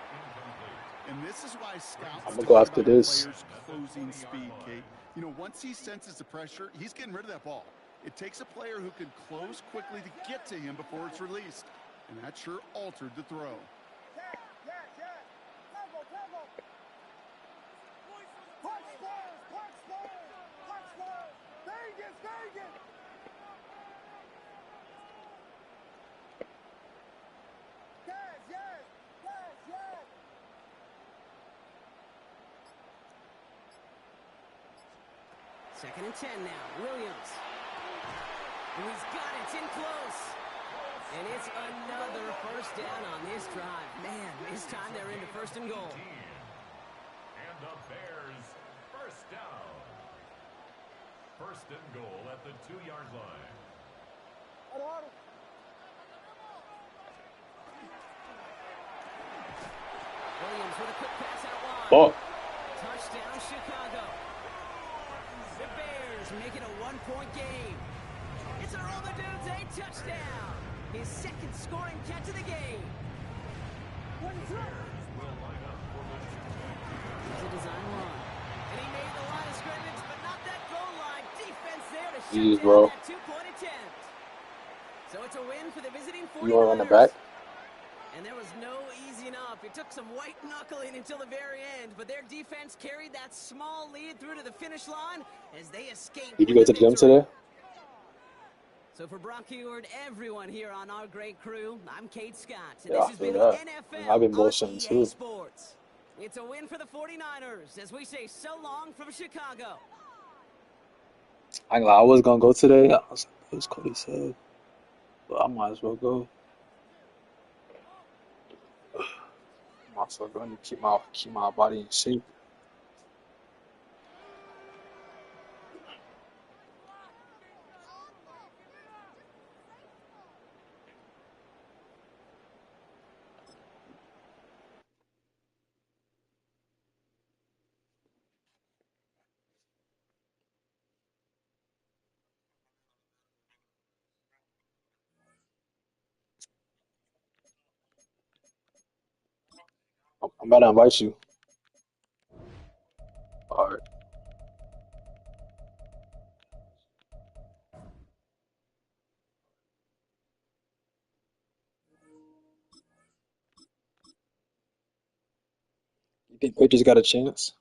And this is why scouts I'm gonna go talk after about a this. player's closing speed, Kate. You know, once he senses the pressure, he's getting rid of that ball. It takes a player who can close quickly to get to him before it's released. And that sure altered the throw. Second and 10 now. Williams. And he's got it. It's in close. And it's another first down on this drive. Man, this time they're into 1st and goal. And the Bears first down. 1st and goal at the 2-yard line. Williams with a quick pass out wide. Oh, Touchdown, Chicago. The Bears make it a 1-point game. It's a Roll the Dudes a touchdown. His 2nd scoring catch of the game. Will line up for the It's a design run. And he made the line of scrimmage, but not that goal line. Defense there to shut Jeez, down bro. that 2-point attempt. So it's a win for the visiting 49ers. you want to run it back? And there was no easing up. It took some white knuckling until the very end, but their defense carried that small lead through to the finish line as they escaped. Did you go to the gym today? So for Brock Heward, everyone here on our great crew, I'm Kate Scott. And Yeah, this I has feel been that. the NFL I've been on bullshitting EA too. Sports. It's a win for the 49ers as we say so long from Chicago. I ain't gonna lie, I was gonna go today. I was like, as Cody said, but I might as well go. I'm also going to keep my body in shape. I'm about to invite you. All right. think Patriots got a chance?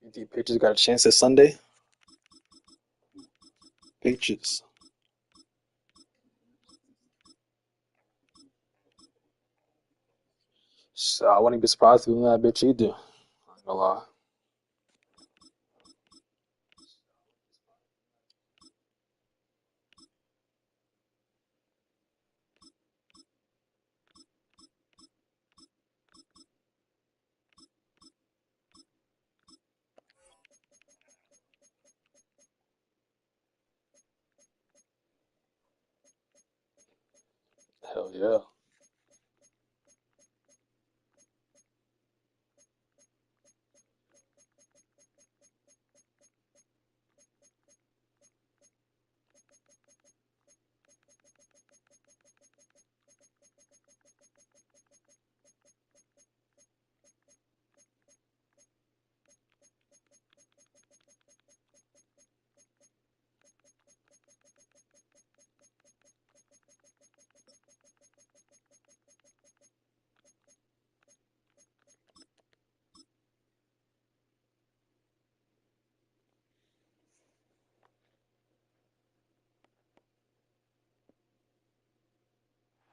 You think Patriots got a chance this Sunday? Patriots. So I wouldn't be surprised if we win that bitch either. I ain't gonna lie. Hell yeah.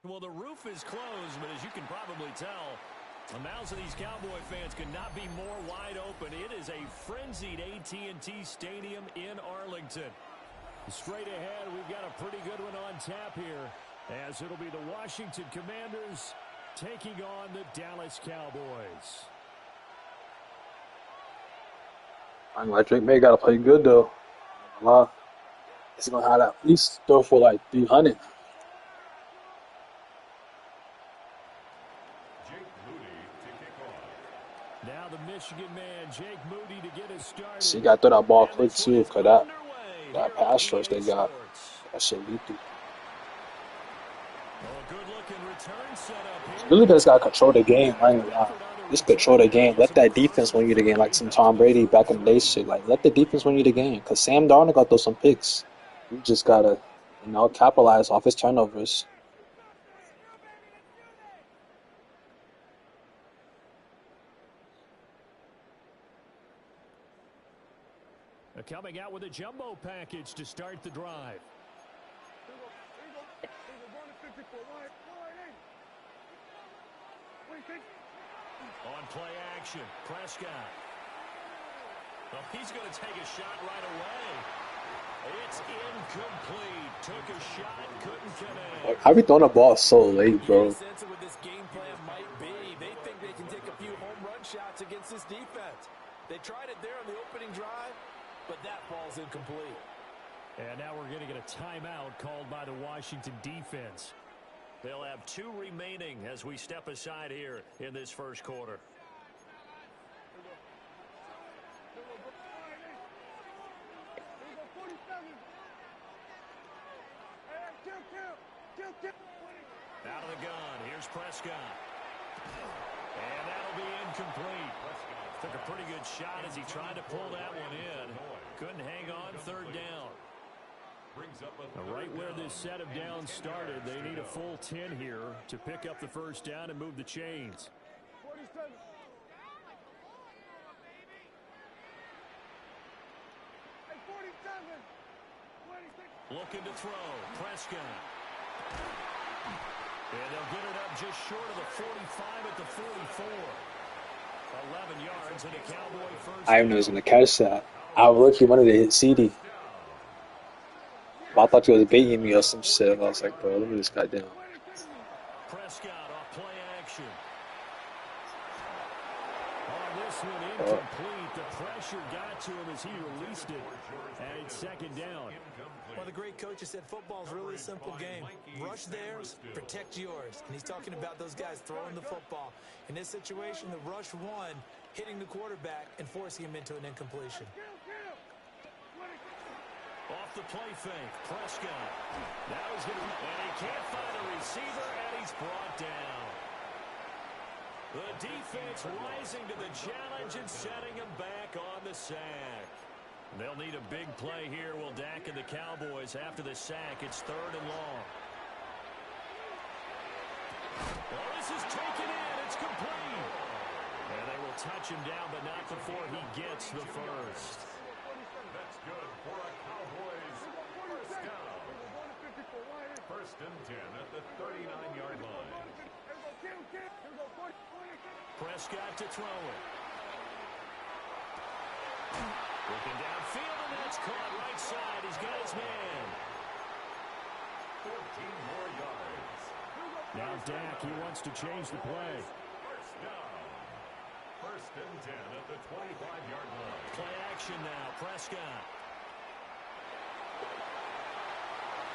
Well, the roof is closed, but as you can probably tell, the mouths of these Cowboy fans could not be more wide open. It is a frenzied AT&T Stadium in Arlington. Straight ahead, we've got a pretty good one on tap here, as it'll be the Washington Commanders taking on the Dallas Cowboys. I'm like Drake May gotta play good though. Wow. He's gonna have to at least throw for like 300. Jake Moody to kick off. Now the Michigan man, Jake Moody, to get us started. So you gotta throw that ball And quick this too, one is cause that underway pass here on rush they EA got, Sports. that shit lethal. Oh, a good-looking return setup here. Really just gotta control the game. I ain't gonna lie. Just control the game. Let that defense win you the game, like some Tom Brady back in the day shit. Like let the defense win you the game. Cause Sam Darnold got throw some picks. You just gotta, capitalize off his turnovers. Coming out with a jumbo package to start the drive. On play action, Prescott. Well, he's going to take a shot right away. It's incomplete. Took a shot, couldn't connect. Like, how we throwing the ball so late, bro? Sense of what this game plan might be. They think they can take a few home run shots against this defense. They tried it there on the opening drive, but that ball's incomplete. And now we're going to get a timeout called by the Washington defense. They'll have 2 remaining as we step aside here in this first quarter. Out of the gun, here's Prescott. And that'll be incomplete. Took a pretty good shot as he tried to pull that one in. Couldn't hang on, third down. Right where this set of downs started, they need a full 10 here to pick up the first down and move the chains. Looking to throw, Prescott. And they'll get it up just short of the 45 at the 44. 11 yards and a Cowboy first. I didn't know he was gonna catch that. I really wanted to hit CD. But I thought he was baiting me or some shit. I was like, bro, let me just got down. Prescott off play action. On this one, incomplete. The pressure got to him as he released it. And it's second down. Well, the great coach has said football's really a simple game. Rush theirs, protect yours. And he's talking about those guys throwing the football. In this situation, the rush one, hitting the quarterback and forcing him into an incompletion. Off the play fake, Prescott. Now he's going to, and he can't find a receiver, and he's brought down. The defense rising to the challenge and setting him back on the sack. They'll need a big play here, will Dak and the Cowboys. After the sack, it's 3rd and long. Oh, this is taken in. It's complete. And they will touch him down, but not before he gets the first. That's good for a Cowboys first down. First and 10 at the 39-yard line. Prescott to throw it. Looking downfield, and that's caught right side. He's got his man. 14 more yards. Now Dak, he wants to change the play. First down. First and 10 at the 25-yard line. Play action now, Prescott.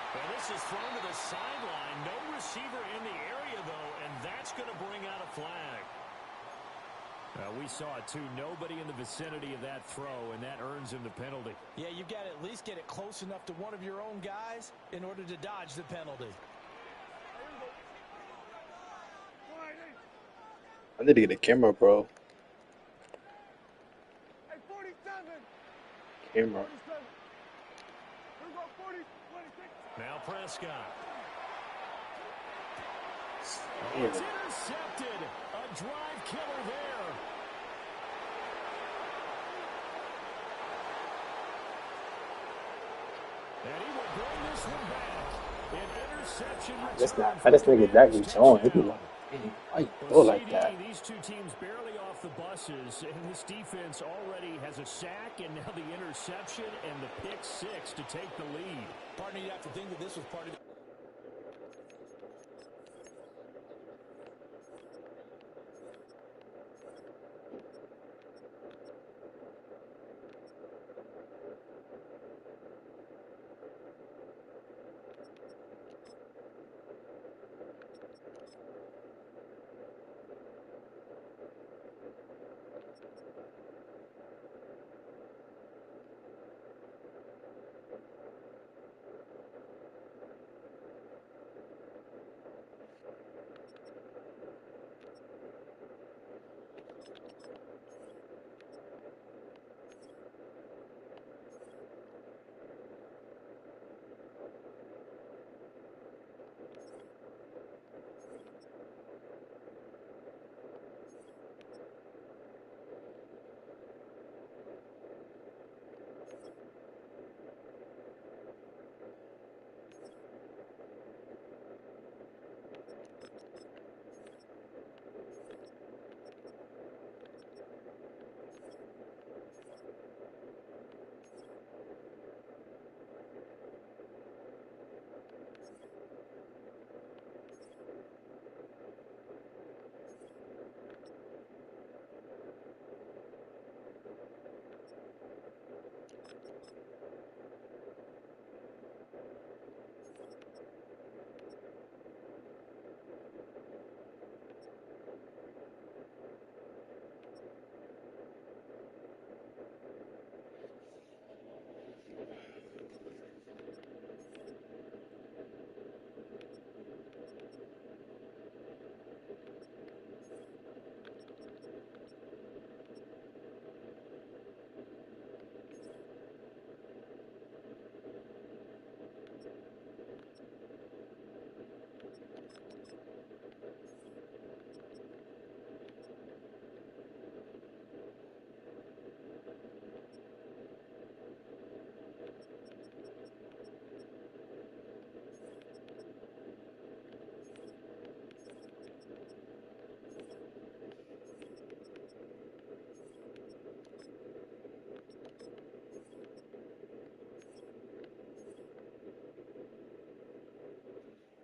And this is thrown to the sideline. No receiver in the area, though, and that's going to bring out a flag. We saw it, too. Nobody in the vicinity of that throw, and that earns him the penalty. Yeah, you've got to at least get it close enough to one of your own guys in order to dodge the penalty. I need to get a camera, bro. Camera. Now Prescott. Yeah. It's intercepted. A drive killer there. And he will bring this one back. An interception. That's not. I just think it's that reach on. It'd be like, dang, why you throw like that? These two teams barely off the buses, and this defense already has a sack, and now the interception and the pick six to take the lead. Partner, you have to think that this was part of the...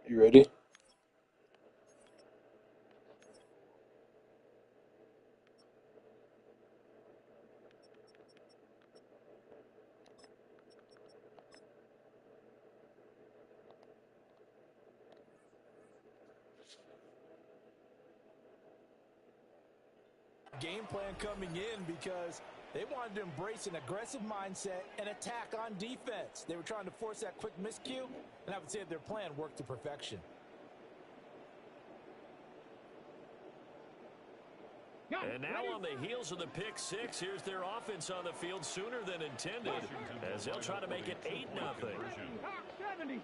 You ready? Game plan coming in because they wanted to embrace an aggressive mindset and attack on defense. They were trying to force that quick miscue, and I would say their plan worked to perfection. And now on the heels of the pick six, here's their offense on the field sooner than intended, as they'll try to make it 8-0.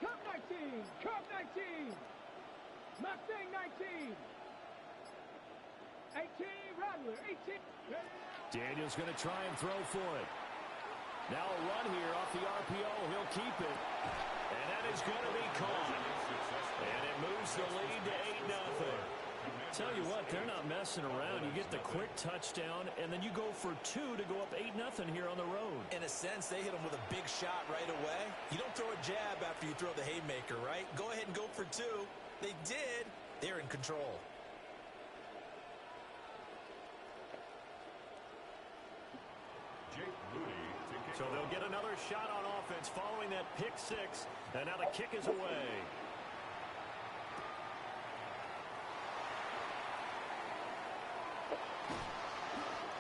Cup 19. Cup 19. Mustang 19. 18. Rattler 18. Daniels going to try and throw for it. Now a run here off the RPO. He'll keep it. And that is going to be caught. And it moves the lead to 8-0. Tell you what, they're not messing around. You get the quick touchdown, and then you go for 2 to go up 8-0 here on the road. In a sense, they hit him with a big shot right away. You don't throw a jab after you throw the haymaker, right? Go ahead and go for 2. They did. They're in control. So they'll get another shot on offense following that pick 6. And now the kick is away.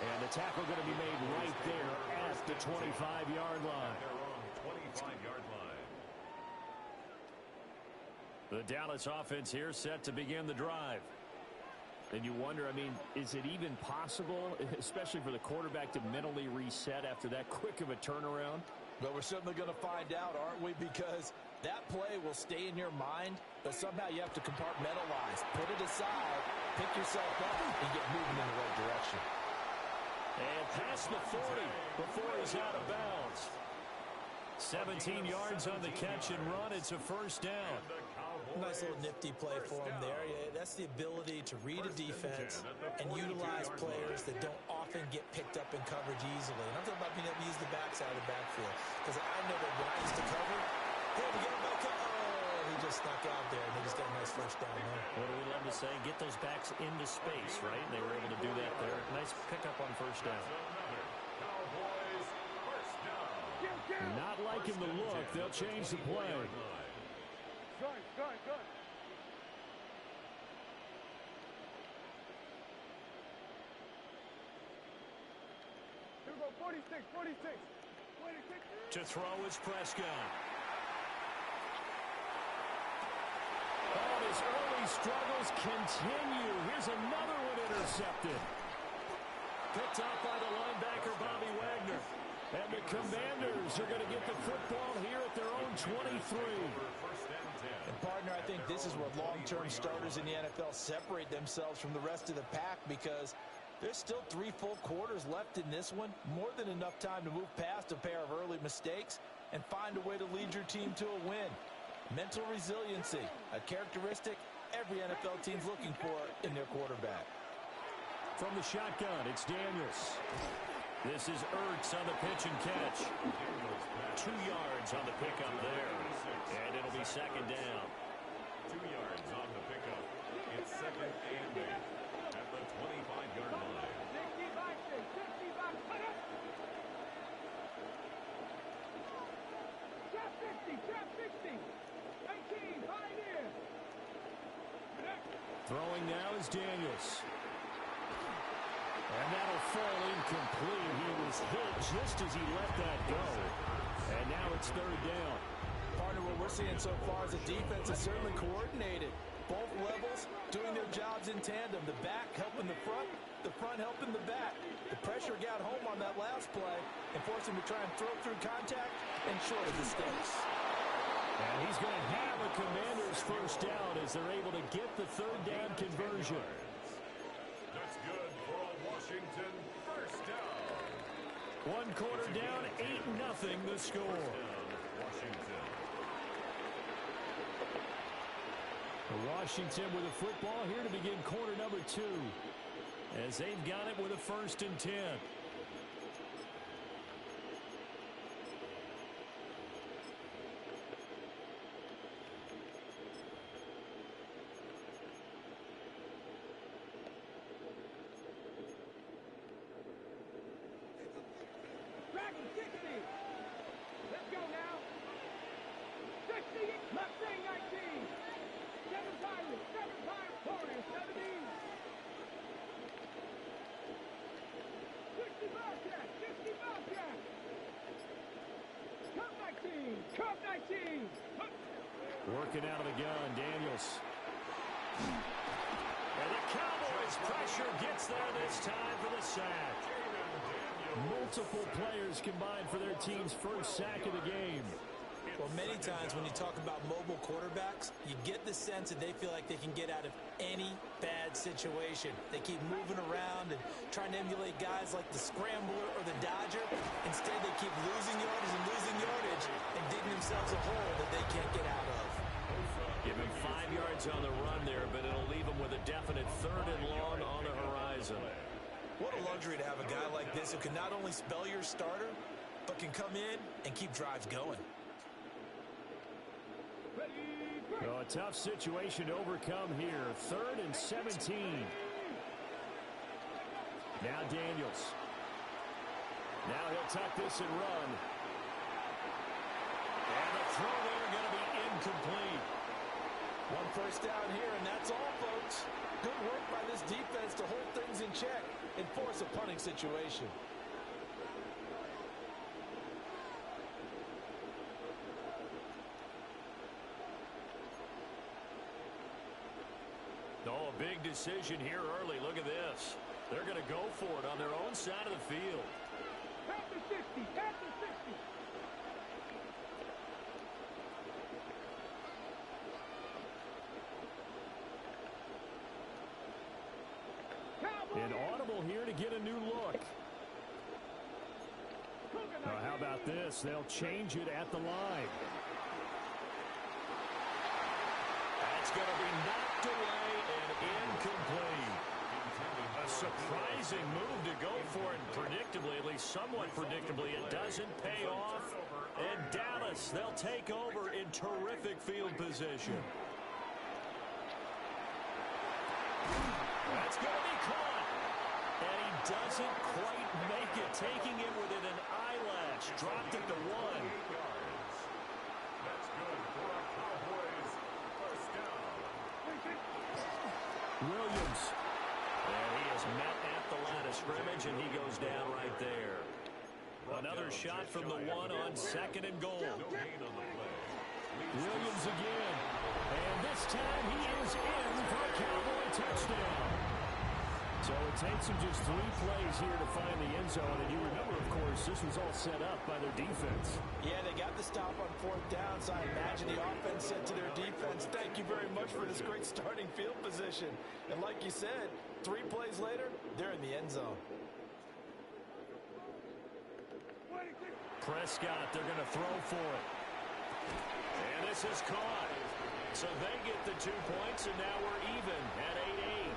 And the tackle going to be made right there at the 25-yard line. Their own 25-yard line. The Dallas offense here set to begin the drive. And you wonder, I mean, is it even possible, especially for the quarterback, to mentally reset after that quick of a turnaround? But we're certainly going to find out, aren't we? Because that play will stay in your mind, but somehow you have to compartmentalize. Put it aside, pick yourself up, and get moving in the right direction. And past the 40 before he's out of bounds. 17 yards on the catch and run. It's a first down. Nice little nifty play for him there. Yeah, that's the ability to read a defense and utilize players that don't often get picked up in coverage easily. And I'm talking about being able to use the backs out of the backfield. Because I know that when I used to cover, hey, we got him back up. Oh, he just snuck out there, and they just got a nice first down there. What do we love to say? Get those backs into space, right? They were able to do that there. Nice pickup on first down. Cowboys first down. Not liking the look. They'll change the play. Good. Here we go, 46. To throw is Prescott. Oh, his early struggles continue. Here's another one intercepted. Picked off by the linebacker, Bobby Wagner. And the Commanders are going to get the football here at their own 23. And, partner, I think this is where long-term starters in the NFL separate themselves from the rest of the pack, because there's still 3 full quarters left in this one. More than enough time to move past a pair of early mistakes and find a way to lead your team to a win. Mental resiliency, a characteristic every NFL team's looking for in their quarterback. From the shotgun, it's Daniels. This is Ertz on the pitch and catch. 2 yards on the pickup there. And it'll be second down. 2 yards on the pickup. It's second and 8 at the 25-yard line. 55, cut it! Trap 60, 18, Pioneer! Throwing now is Daniels. And that'll fall incomplete. He was hit just as he let that go. And now it's third down. Partner, what we're seeing so far is the defense is certainly coordinated. Both levels doing their jobs in tandem. The back helping the front helping the back. The pressure got home on that last play and forced him to try and throw through contact and short of the sticks. And he's going to have a Commander's first down as they're able to get the third down conversion. That's good for a Washington first down. 1 quarter down, 8-0 the score. Washington. Washington with a football here to begin quarter number 2. As they've got it with a 1st and 10. Dragon 60! Let's go now! 60, Mustang 19! 7 Pirates, Warriors 70! 60 Bobcat! Cup 19! Working out of the gun, Daniels. And the Cowboys' pressure gets there this time for the sack. Multiple players combined for their team's first sack of the game. Well, many times when you talk about mobile quarterbacks, you get the sense that they feel like they can get out of any bad situation. They keep moving around and trying to emulate guys like the Scrambler or the Dodger. Instead, they keep losing yardage and digging themselves a hole that they can't get out of. Give him 5 yards on the run there, but it'll leave him with a definite 3rd and long on the horizon. What a luxury to have a guy like this who can not only spell your starter, but can come in and keep drives going. Oh, a tough situation to overcome here. 3rd and 17. Now Daniels. Now he'll tuck this and run. And the throw there going to be incomplete. 1 first down here, and that's all, folks. Good work by this defense to hold things in check and force a punting situation. Oh, a big decision here early. Look at this. They're going to go for it on their own side of the field. At the 60, at the 60. An audible here to get a new look. Now, how about this? They'll change it at the line. That's going to be knocked away and incomplete. A surprising move to go for it predictably, at least somewhat predictably. It doesn't pay off. And Dallas, they'll take over in terrific field position. That's going to be caught. And he doesn't quite make it, taking it within an eyelash. Dropped it to 1. That's good for a Cowboys first down. Williams. And he is met at the line of scrimmage, and he goes down right there. Another shot from the 1 on 2nd and goal. Williams again. And this time he is in for a Cowboy touchdown. So it takes them just 3 plays here to find the end zone. And you remember, of course, this was all set up by their defense. Yeah, they got the stop on 4th down, so I imagine the offense said to their defense, thank you very much for this great starting field position. And like you said, 3 plays later, they're in the end zone. Prescott, they're going to throw for it. And this is caught. So they get the 2 points, and now we're even at 8-8.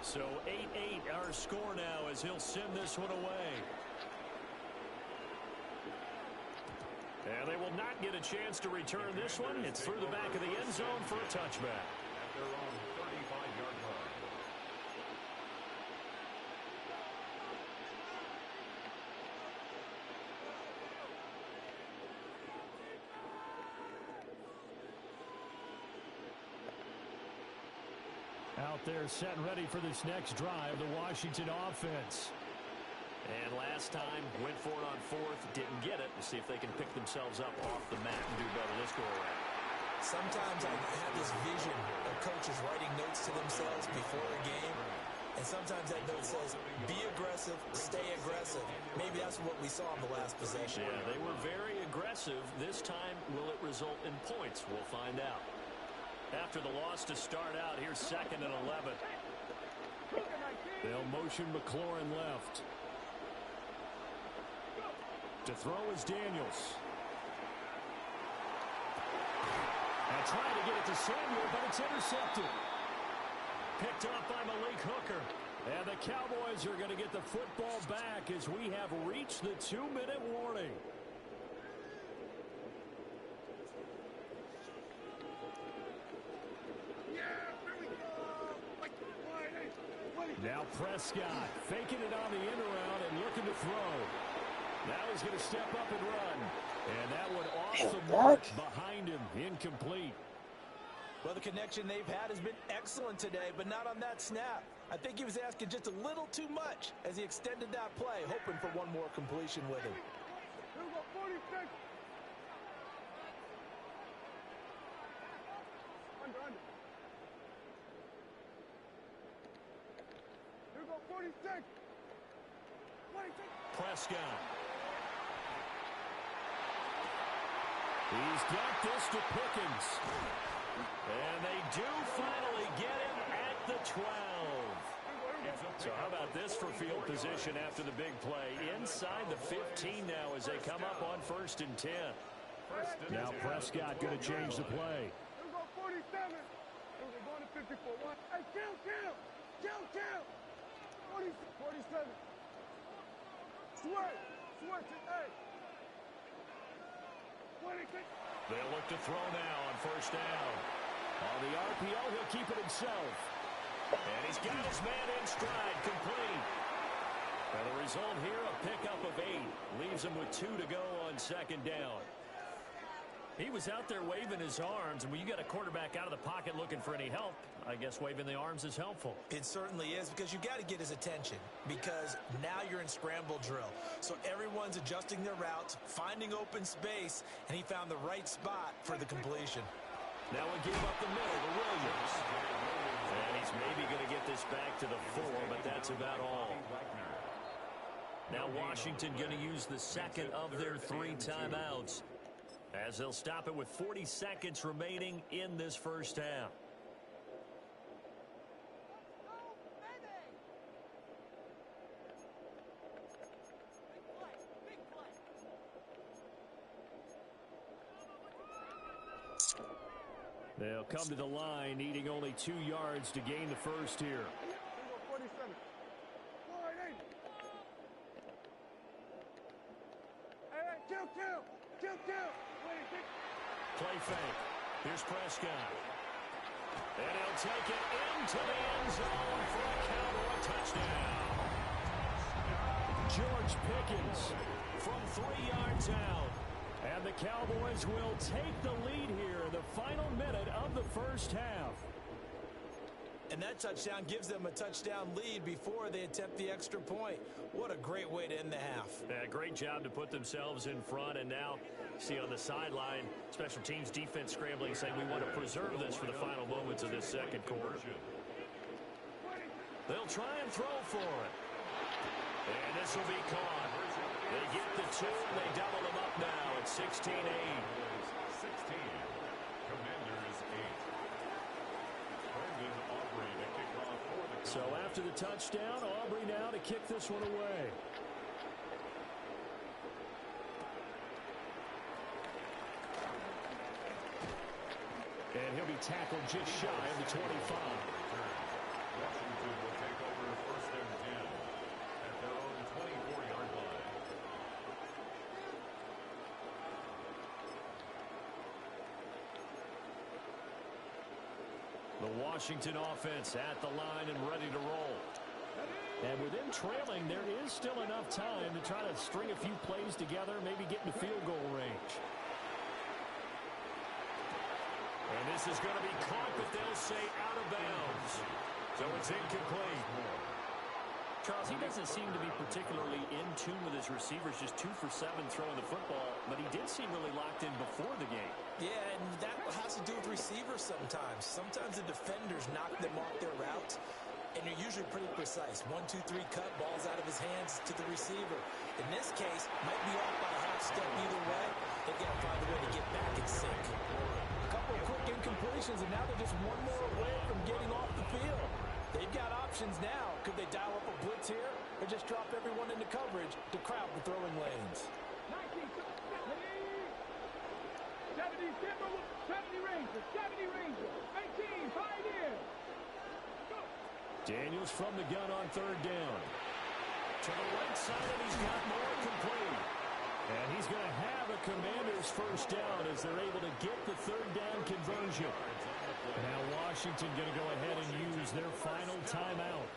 So 8-8 our score now as he'll send this one away. And they will not get a chance to return this one. It's through the back of the end zone for a touchback. At their own 35-yard line. Out there set and ready for this next drive, the Washington offense. And last time, went for it on 4th, didn't get it. We'll see if they can pick themselves up off the mat and do better this go around. Sometimes I have this vision of coaches writing notes to themselves before a game. And sometimes that note says, be aggressive, stay aggressive. Maybe that's what we saw in the last possession. Yeah, they were very aggressive. This time, will it result in points? We'll find out. After the loss to start out, here's 2nd and 11. They'll motion McLaurin left. To throw is Daniels. And trying to get it to Samuel, but it's intercepted. Picked up by Malik Hooker. And the Cowboys are going to get the football back as we have reached the 2-minute warning. Now Prescott faking it on the end around and looking to throw. Now he's going to step up and run. And that one off the mark behind him. Incomplete. Well, the connection they've had has been excellent today, but not on that snap. I think he was asking just a little too much as he extended that play, hoping for one more completion with him. Here we go, 46. Under. Here we go, go 46. 26. Prescott. He's got this to Pickens. And they do finally get him at the 12. So how about this for field position after the big play? Inside the 15 now as they come up on 1st and 10. Now Prescott going to change the play. Here we go 47. Here we go going to 54. Hey, count. 47. Sweat. Hey. 26. They'll look to throw now on 1st down. On the RPO, he'll keep it himself. And he's got his man in stride, complete. And the result here, a pickup of 8. Leaves him with 2 to go on 2nd down. He was out there waving his arms, and when you got a quarterback out of the pocket looking for any help, I guess waving the arms is helpful. It certainly is, because you got to get his attention, because now you're in scramble drill. So everyone's adjusting their routes, finding open space, and he found the right spot for the completion. Now we give up the middle to Williams. And he's maybe going to get this back to the 4, but that's about all. Now Washington going to use the second of their 3 timeouts, as they'll stop it with 40 seconds remaining in this 1st half. They'll come to the line, needing only 2 yards to gain the 1st here. Here we go 47. 480. Hey, count. 26. Play fake. Here's Prescott. And he'll take it into the end zone for a count or a touchdown. George Pickens from 3 yards out. And the Cowboys will take the lead here in the final minute of the 1st half. And that touchdown gives them a touchdown lead before they attempt the extra point. What a great way to end the half. Yeah, great job to put themselves in front. And now, see on the sideline, special teams defense scrambling, saying we want to preserve this for the final moments of this 2nd quarter. They'll try and throw for it. And this will be caught. They get the 2. They double them up now at 16-8. 16. Commanders 8. So after the touchdown, Aubrey now to kick this one away. And he'll be tackled just shy of the 25. Washington will take over 1st and 10 at their own 24-yard line. The Washington offense at the line and ready to roll. And with them trailing, there is still enough time to try to string a few plays together, maybe get into field goal range. And this is going to be caught, but they'll say out of bounds. So it's incomplete. Charles, he doesn't seem to be particularly in tune with his receivers, just 2 for 7 throwing the football, but he did seem really locked in before the game. Yeah, and that has to do with receivers sometimes. Sometimes the defenders knock them off their route, and you're usually pretty precise. 1, 2, 3 cut, ball's out of his hands to the receiver. In this case, might be off by a half step either way. They've got to find a way to get back in sync. A couple of quick incompletions, and now they're just one more away from getting off the field. They've got options now. Could they dial up a blitz here or just drop everyone into coverage to crowd the throwing lanes? 70 Rangers. 18, Pioneer. Daniels from the gun on 3rd down. To the right side, and he's got more complete. And he's going to have a Commander's 1st down as they're able to get the 3rd down conversion. Now Washington going to go ahead and use their final timeout,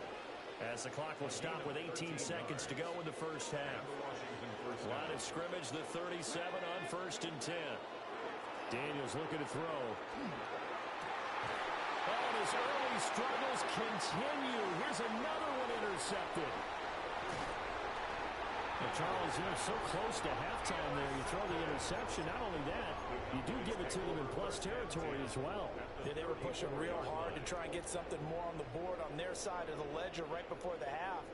as the clock will stop with 18 seconds to go in the 1st half. Line of scrimmage, the 37 on 1st and 10. Daniels looking to throw. And his early struggles continue. Here's another one intercepted. Well, Charles, they're so close to halftime there. You throw the interception. Not only that, you do give it to them in plus territory as well. Yeah, they were pushing real hard to try and get something more on the board on their side of the ledger right before the half.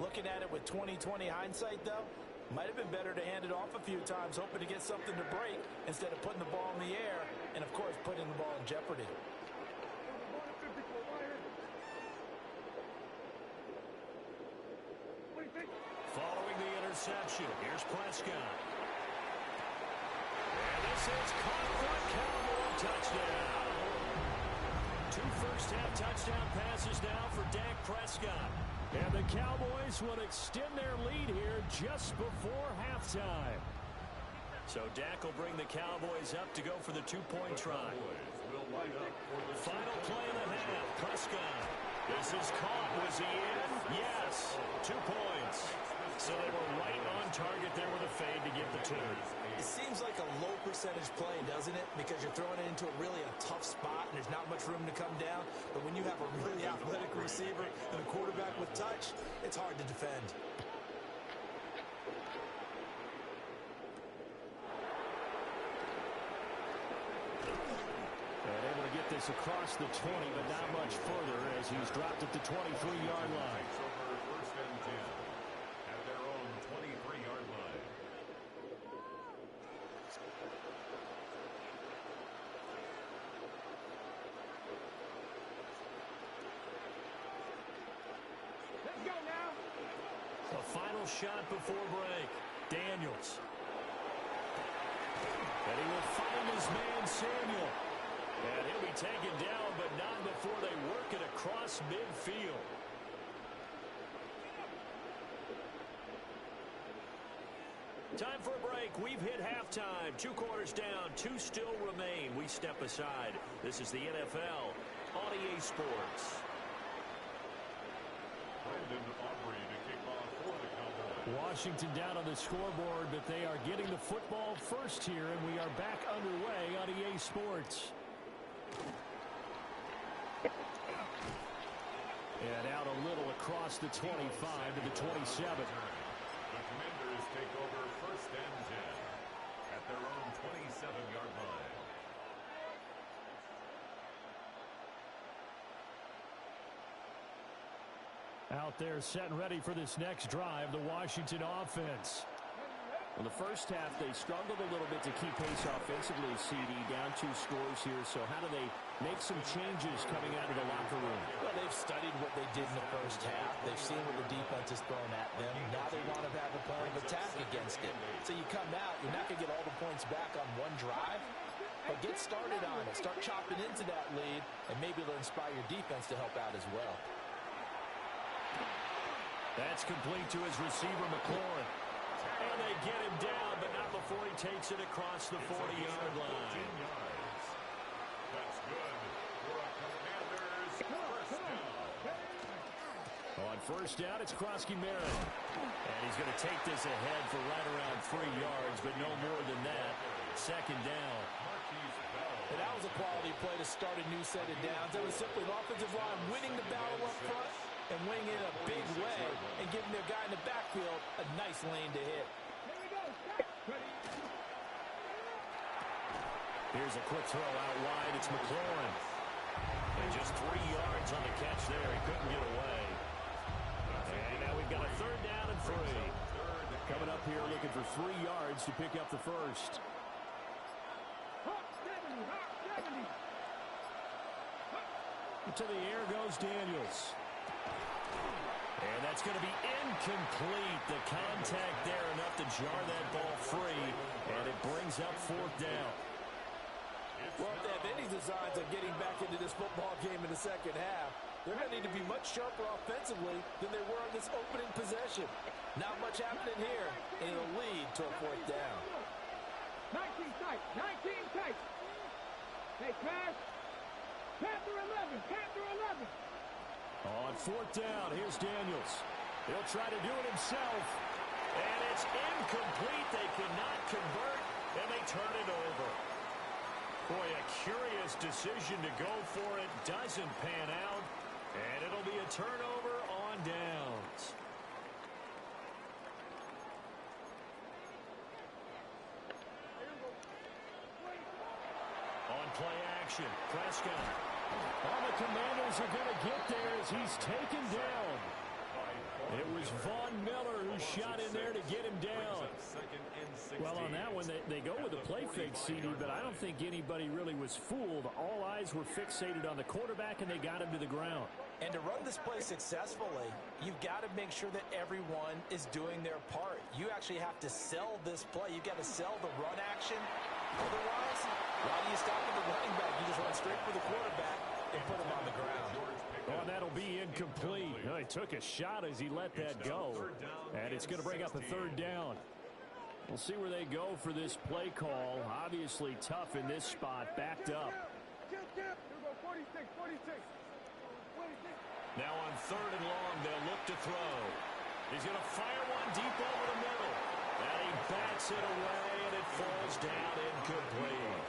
Looking at it with 20/20 hindsight, though, might have been better to hand it off a few times, hoping to get something to break instead of putting the ball in the air and, of course, putting the ball in jeopardy. Following the interception, here's Prescott. And this is caught for a Cowboy touchdown. 2 first-half touchdown passes now for Dak Prescott. And the Cowboys will extend their lead here just before halftime. So Dak will bring the Cowboys up to go for the 2-point try. Final play of the half. Prescott. This is caught. Was he in? Yes. 2 points. So they were right on target there with a fade to get the 2. It seems like a low percentage play, doesn't it? Because you're throwing it into a tough spot and there's not much room to come down. But when you have a really athletic receiver and a quarterback with touch, it's hard to defend. And able to get this across the 20, but not much further as he's dropped at the 23-yard line. First and 10 at their own 23-yard line. Let's go now. A final shot before break. Daniels. And he will find his man, Samuel. And he'll be taken down, but not before they work it across midfield. Time for a break. We've hit halftime. 2 quarters down. 2 still remain. We step aside. This is the NFL on EA Sports. Washington down on the scoreboard, but they are getting the football first here, and we are back underway on EA Sports. And out a little across the 25 to the 27. The Commanders take over first and 10 at their own 27-yard line. Out there set and ready for this next drive, the Washington offense. In the first half, they struggled a little bit to keep pace offensively, CD, down 2 scores here. So how do they make some changes coming out of the locker room? Well, they've studied what they did in the first half. They've seen what the defense has thrown at them. Now they want to have a plan of attack against it. So you come out, you're not going to get all the points back on one drive, but get started on it. Start chopping into that lead, and maybe it'll inspire your defense to help out as well. That's complete to his receiver, McLaurin. And they get him down, but not before he takes it across the 40-yard line. That's good for a Commanders first down. On first down, it's Krosky-Merritt. And he's going to take this ahead for right around 3 yards, but no more than that. Second down. And that was a quality play to start a new set of downs. It was simply the offensive line winning the battle up front and winning it in a big way and giving their guy in the backfield a nice lane to hit. Here's a quick throw out wide. It's McLaurin. And just 3 yards on the catch there. He couldn't get away. And now we've got a third down and 3. Coming up here looking for 3 yards to pick up the first. To the air goes Daniels. And that's going to be incomplete. The contact there enough to jar that ball free. And it brings up 4th down. Well, if they have any designs of getting back into this football game in the second half, they're going to need to be much sharper offensively than they were on this opening possession. Not much happening here, and it'll lead to a 4th down. 19 tight, 19 tight. Hey, pass. Panther 11, Panther 11. On 4th down, here's Daniels. He'll try to do it himself. And it's incomplete. They cannot convert, and they turn it over. Boy, a curious decision to go for it. Doesn't pan out, and it'll be a turnover on downs. play action. Prescott. All the Commanders are going to get there as he's taken down. It was Von Miller who shot in there to get him down. Well, on that one, they go with a play fake, CD, but I don't think anybody really was fooled. All eyes were fixated on the quarterback, and they got him to the ground. And to run this play successfully, you've got to make sure that everyone is doing their part. You actually have to sell this play. You've got to sell the run action. Otherwise, why do you stop with the running back? You just run straight for the quarterback and put him on the ground. Oh, and that'll be incomplete. Oh, he took a shot as he let that go. And it's going to bring up a third down. We'll see where they go for this play call. Obviously tough in this spot, backed up. Now on third and long, they'll look to throw. He's going to fire one deep over the middle. And he bats it away, and it falls down incomplete.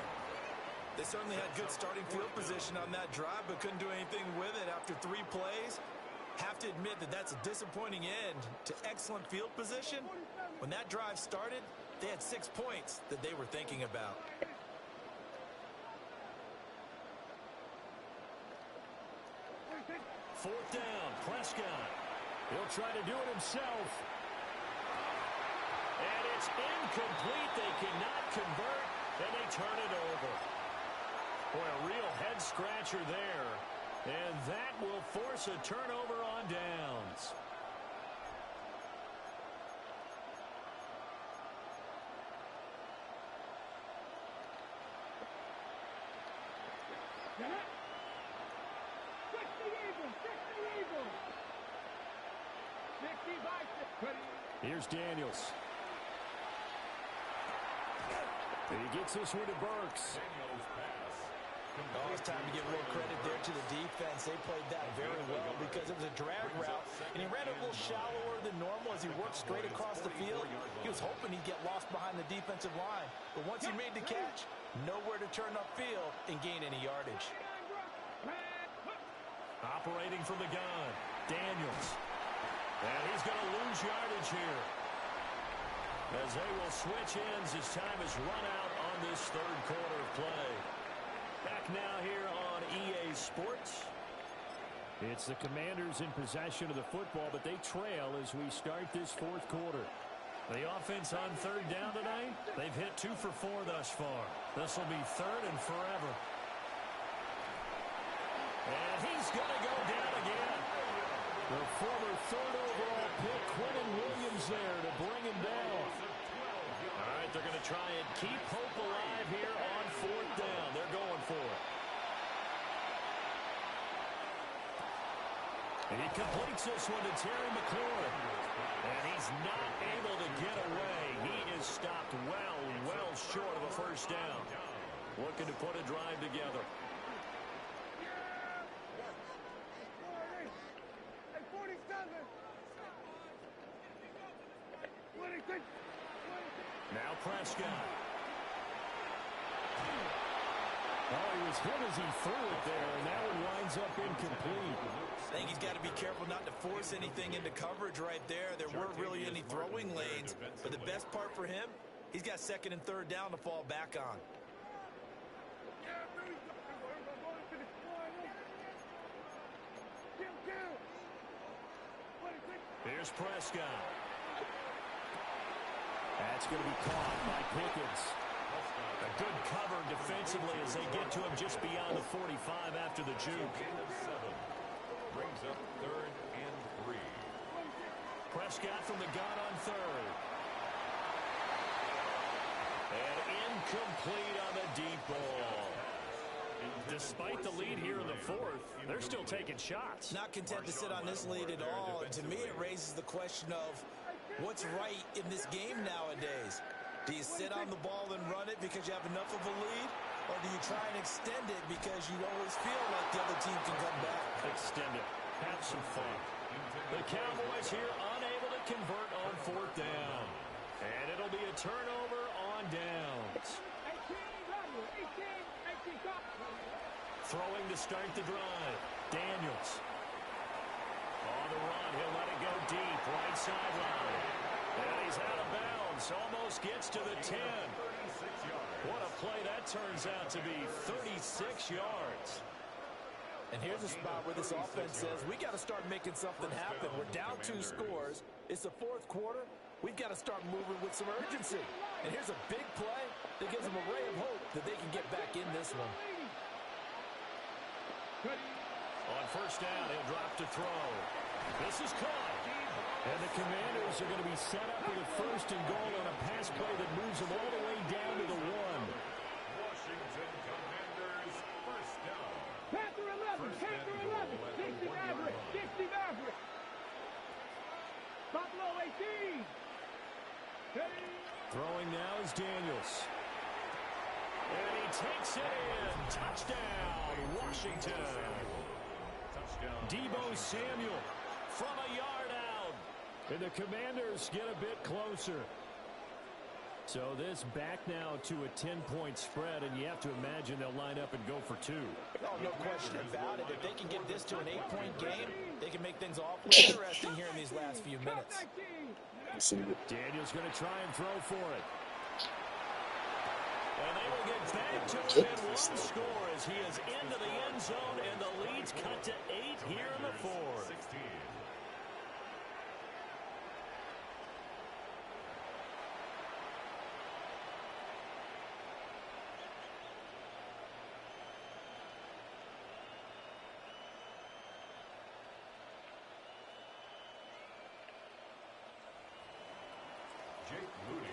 They certainly had good starting field position on that drive, but couldn't do anything with it after 3 plays. Have to admit that that's a disappointing end to excellent field position. When that drive started, they had 6 points that they were thinking about. Fourth down, Prescott. He'll try to do it himself. And it's incomplete. They cannot convert, and they turn it over. Boy, a real head-scratcher there. And that will force a turnover on downs. Here's Daniels. He gets this one to Burks. Oh, it's time to give a little credit there to the defense. They played that very well because it was a drag route, and he ran it a little shallower than normal as he worked straight across the field. He was hoping he'd get lost behind the defensive line, but once he made the catch, nowhere to turn upfield and gain any yardage. Operating from the gun, Daniels. And he's going to lose yardage here, as they will switch ends as time is run out on this third quarter of play. Back now here on EA Sports. It's the Commanders in possession of the football, but they trail as we start this fourth quarter. The offense on third down tonight, they've hit 2 for 4 thus far. This will be third and forever. And he's going to go down again. The former third overall pick, Quentin Williams, there to bring him down. All right, they're going to try and keep hope alive here on fourth down. They're going for it. And he completes this one to Terry McLaurin. And he's not able to get away. He is stopped well short of a first down. Looking to put a drive together. Now Prescott. Oh, he was hit as he threw it there, and that one winds up incomplete. I think he's got to be careful not to force anything into coverage right there. There weren't really any throwing lanes, but the best part for him, he's got second and third down to fall back on. Here's Prescott. That's going to be caught by Pickens. A good cover defensively as they get to him just beyond the 45 after the juke. Brings up third and 3. Prescott from the gun on third. And incomplete on the deep ball. Despite the lead here in the fourth, they're still taking shots. Not content to sit on this lead at all. And to me, it raises the question of what's right in this game nowadays. Do you sit on the ball and run it because you have enough of a lead? Or do you try and extend it because you always feel like the other team can come back? Extend it. Have some fun. The Cowboys here unable to convert on fourth down. And it'll be a turnover on downs. Throwing to start the drive. Daniels. On the run, he'll let it go deep. Right sideline. And he's out of bounds. Almost gets to the 10. What a play, that turns out to be 36 yards. And here's a spot where this offense says, we got to start making something happen. We're down 2 scores. It's the 4th quarter. We've got to start moving with some urgency. And here's a big play that gives them a ray of hope that they can get back in this one. On first down, he'll drop to throw. This is caught. And the Commanders are going to be set up with a 1st and goal on a pass play that moves them all the way down to the 1. Washington Commanders first down. Panther 11, Panther 11, 60 Maverick, 60 Maverick. Buffalo 18. Throwing now is Daniels. And he takes it in. Touchdown, Washington. Touchdown. Deebo Samuel from a yard out. And the Commanders get a bit closer. So this back now to a 10-point spread, and you have to imagine they'll line up and go for 2. Oh, no question about it. If they can get this to an 8-point game, they can make things awfully interesting here in these last few minutes. Daniel's going to try and throw for it. And they will get back to it in 1 score as he is into the end zone, and the lead's cut to 8 here in the 4th. 16.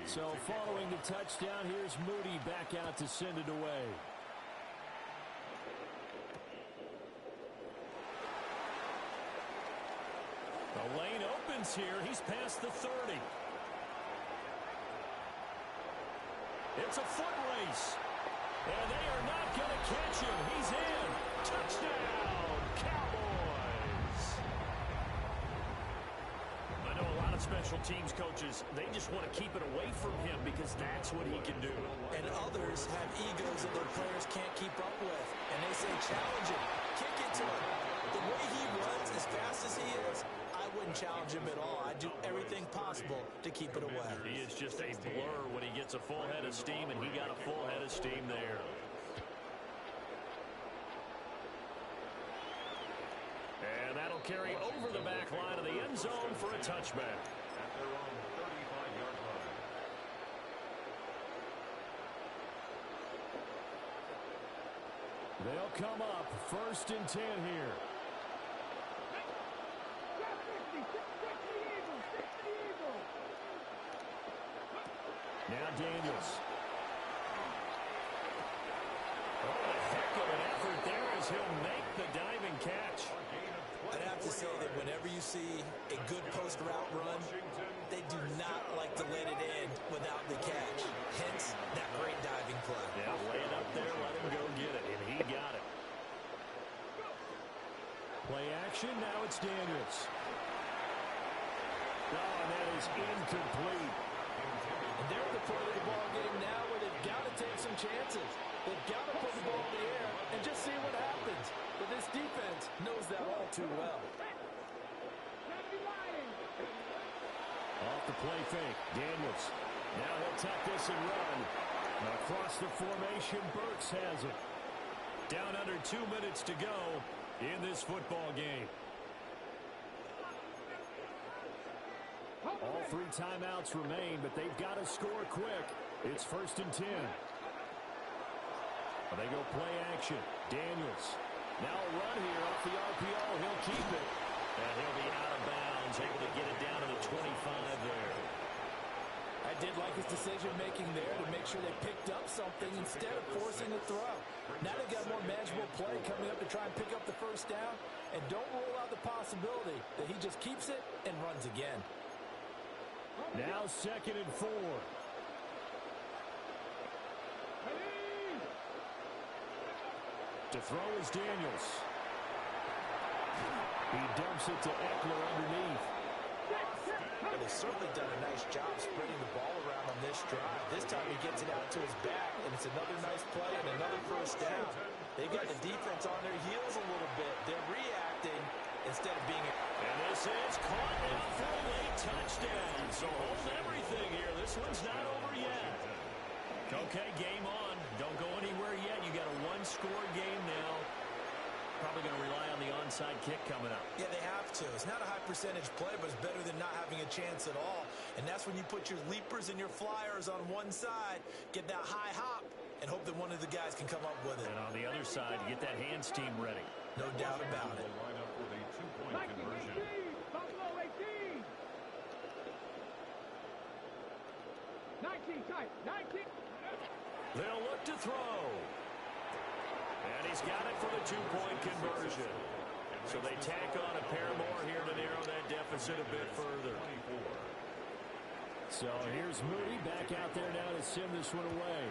So following the touchdown, here's Moody back out to send it away. The lane opens here. He's past the 30. It's a foot race. And they are not going to catch him. He's in. Touchdown, Cowboys. I know a lot of special teams coaches, they just want to keep it away from him because that's what he can do. And others have egos that their players can't keep up with. And they say, challenge him. Kick it to him. The way he runs, as fast as he is, I wouldn't challenge him at all. I'd do everything possible to keep it away. He is just a blur when he gets a full head of steam, and he got a full head of steam there. And that'll carry over the back line of the end zone for a touchback. At their own 35-yard line. They'll come up 1st and 10 here. Now Daniels. Oh, a heck of an effort there as he'll make the diving catch. I'd have to say that whenever you see a good post route run, they do not like to let it end without the catch. Hence, that great diving play. Yeah, lay it up there, let him go get it, and he got it. Play action, now it's Daniels. Oh, and that is incomplete. And they're at the point of the ball game now where they've got to take some chances. They've got to put the ball in the air and just see what happens. But this defense knows that all too well. Off the play fake, Daniels. Now he'll tuck this and run. Across the formation, Burks has it. Down under 2 minutes to go in this football game. All 3 timeouts remain, but they've got to score quick. It's 1st and 10. They go play action. Daniels. Now a run here off the RPO. He'll keep it. And he'll be out of bounds, able to get it down to the 25 there. I did like his decision-making there to make sure they picked up something instead of forcing a throw. Now they've got more manageable play coming up to try and pick up the 1st down. And don't rule out the possibility that he just keeps it and runs again. Now 2nd and 4. To throw is Daniels. He dumps it to Eckler underneath. But he's certainly done a nice job spreading the ball around on this drive. This time he gets it out to his back, and it's another nice play and another 1st down. They've got the defense on their heels a little bit. They're reacting instead of being... And this is caught now for a late touchdown. So hold everything here. This one's not over yet. Okay, game on. Don't go anywhere yet. You got a one-score game now. Probably going to rely on the onside kick coming up. Yeah, they have to. It's not a high percentage play, but it's better than not having a chance at all. And that's when you put your leapers and your flyers on one side, get that high hop, and hope that one of the guys can come up with it. And on the other side, get that hands team ready. No doubt about it. Line up with a two-point conversion. 18, Buffalo 18. 19 tight, 19. They'll look to throw. And he's got it for the two-point conversion. So they tack on a pair more here to narrow that deficit a bit further. So here's Moody back out there now to send this one away.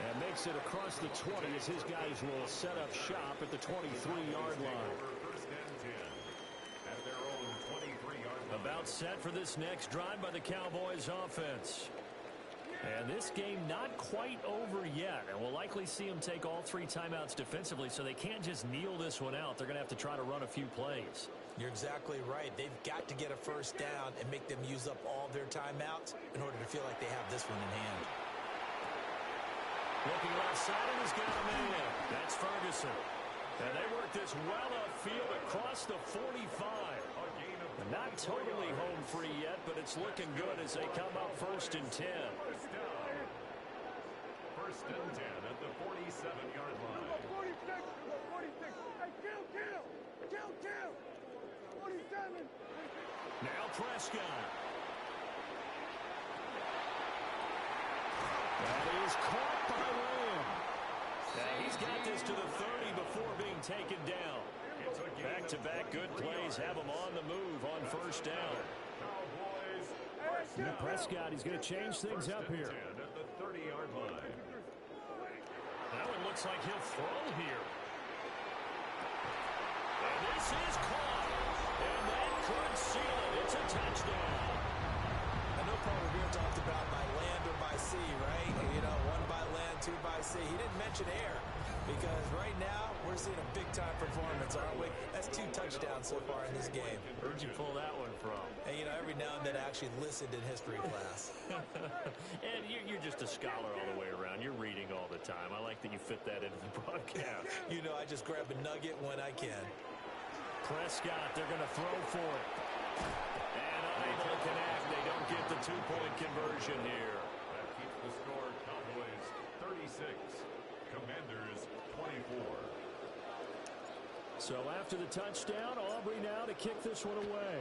And makes it across the 20 as his guys will set up shop at the 23-yard line. First and 10 at their own 23-yard line. About set for this next drive by the Cowboys offense. And this game not quite over yet. And we'll likely see them take all three timeouts defensively, so they can't just kneel this one out. They're going to have to try to run a few plays. You're exactly right. They've got to get a first down and make them use up all their timeouts in order to feel like they have this one in hand. Looking left side, and he's got a man. That's Ferguson. And they work this well upfield across the 45. Not totally home free yet, but it's looking good as they come up first and 10. First down. First and 10 at the 47-yard line. 46, 46. Hey, kill. 47. Now Prescott. That is caught by Lamb. He's got this to the 30 before being taken down. Back-to-back good plays have him on the move on first down. Cowboys. Prescott, he's going to change things up here. At the 30-yard line. That one looks like he'll throw here. And this is caught. And that could seal it. It's a touchdown. I know Paul Revere talked about by land or by sea, right? You know, one by land, two by sea. He didn't mention air because right now we're seeing a big-time performance, aren't we? That's 2 touchdowns so far in this game. Where'd you pull that one from? And, you know, every now and then I actually listened in history class. And you're just a scholar all the way around. You're reading all the time. I like that you fit that into the broadcast. You know, I just grab a nugget when I can. Prescott, they're going to throw for it. And unable to connect. They don't get the two-point conversion here. That keeps the score Cowboys 36. Commanders 24. So after the touchdown, Aubrey now to kick this one away.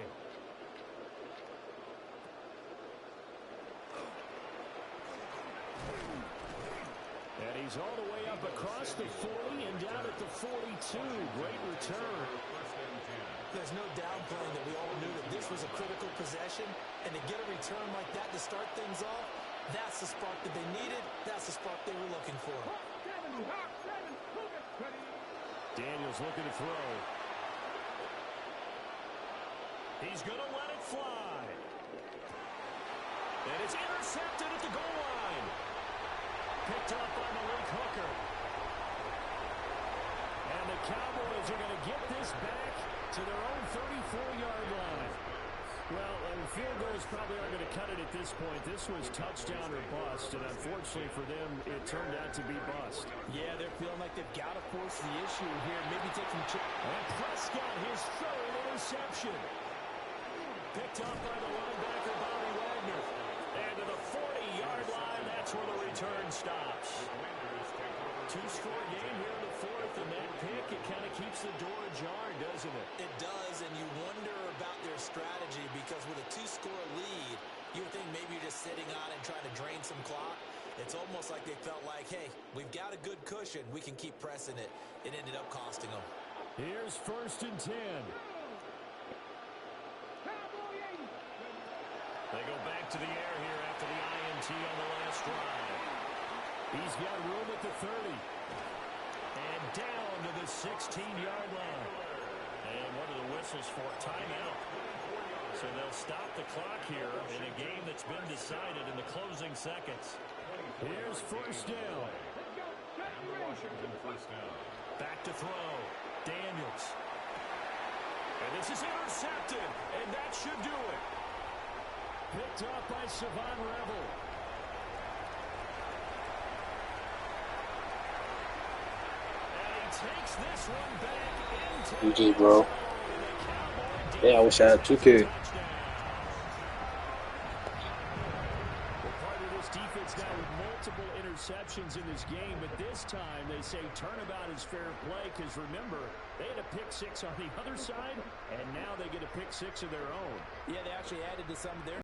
And he's all the way up across the 40 and down at the 42. Great return. There's no downplaying that we all knew that this was a critical possession, and to get a return like that to start things off, that's the spark that they needed. That's the spark they were looking for. Daniels looking to throw. He's going to let it fly. And it's intercepted at the goal line. Picked up by Malik Hooker. And the Cowboys are going to get this back to their own 34-yard line. Well, field goals probably aren't going to cut it at this point. This was touchdown or bust, and unfortunately for them, it turned out to be bust. Yeah, they're feeling like they've got to force the issue here. Maybe take some And Prescott, his third interception. Picked up by the linebacker, Bobby Wagner. And to the 40-yard line, that's where the return stops. Two-score game here in the fourth, and that pick, it kind of keeps the door ajar, doesn't it? It does, and you wonder about their strategy because with a 2-score lead, you would think maybe you're just sitting on it and trying to drain some clock. It's almost like they felt like, hey, we've got a good cushion. We can keep pressing it. It ended up costing them. Here's first and 10. They go back to the air here after the INT on the last drive. He's got room at the 30. And down to the 16-yard line. And what are the whistles for? Timeout. So they'll stop the clock here in a game that's been decided in the closing seconds. Here's first down. And the Washington first down. Back to throw. Daniels. And this is intercepted, and that should do it. Picked up by Savon Revel. And he takes this one back into GG, bro. Yeah, I wish I had 2K. Well, part of this defense now with multiple interceptions in this game, but this time they say turnabout is fair play because, remember, they had a pick six on the other side, and now they get a pick six of their own. Yeah, they actually added to some of their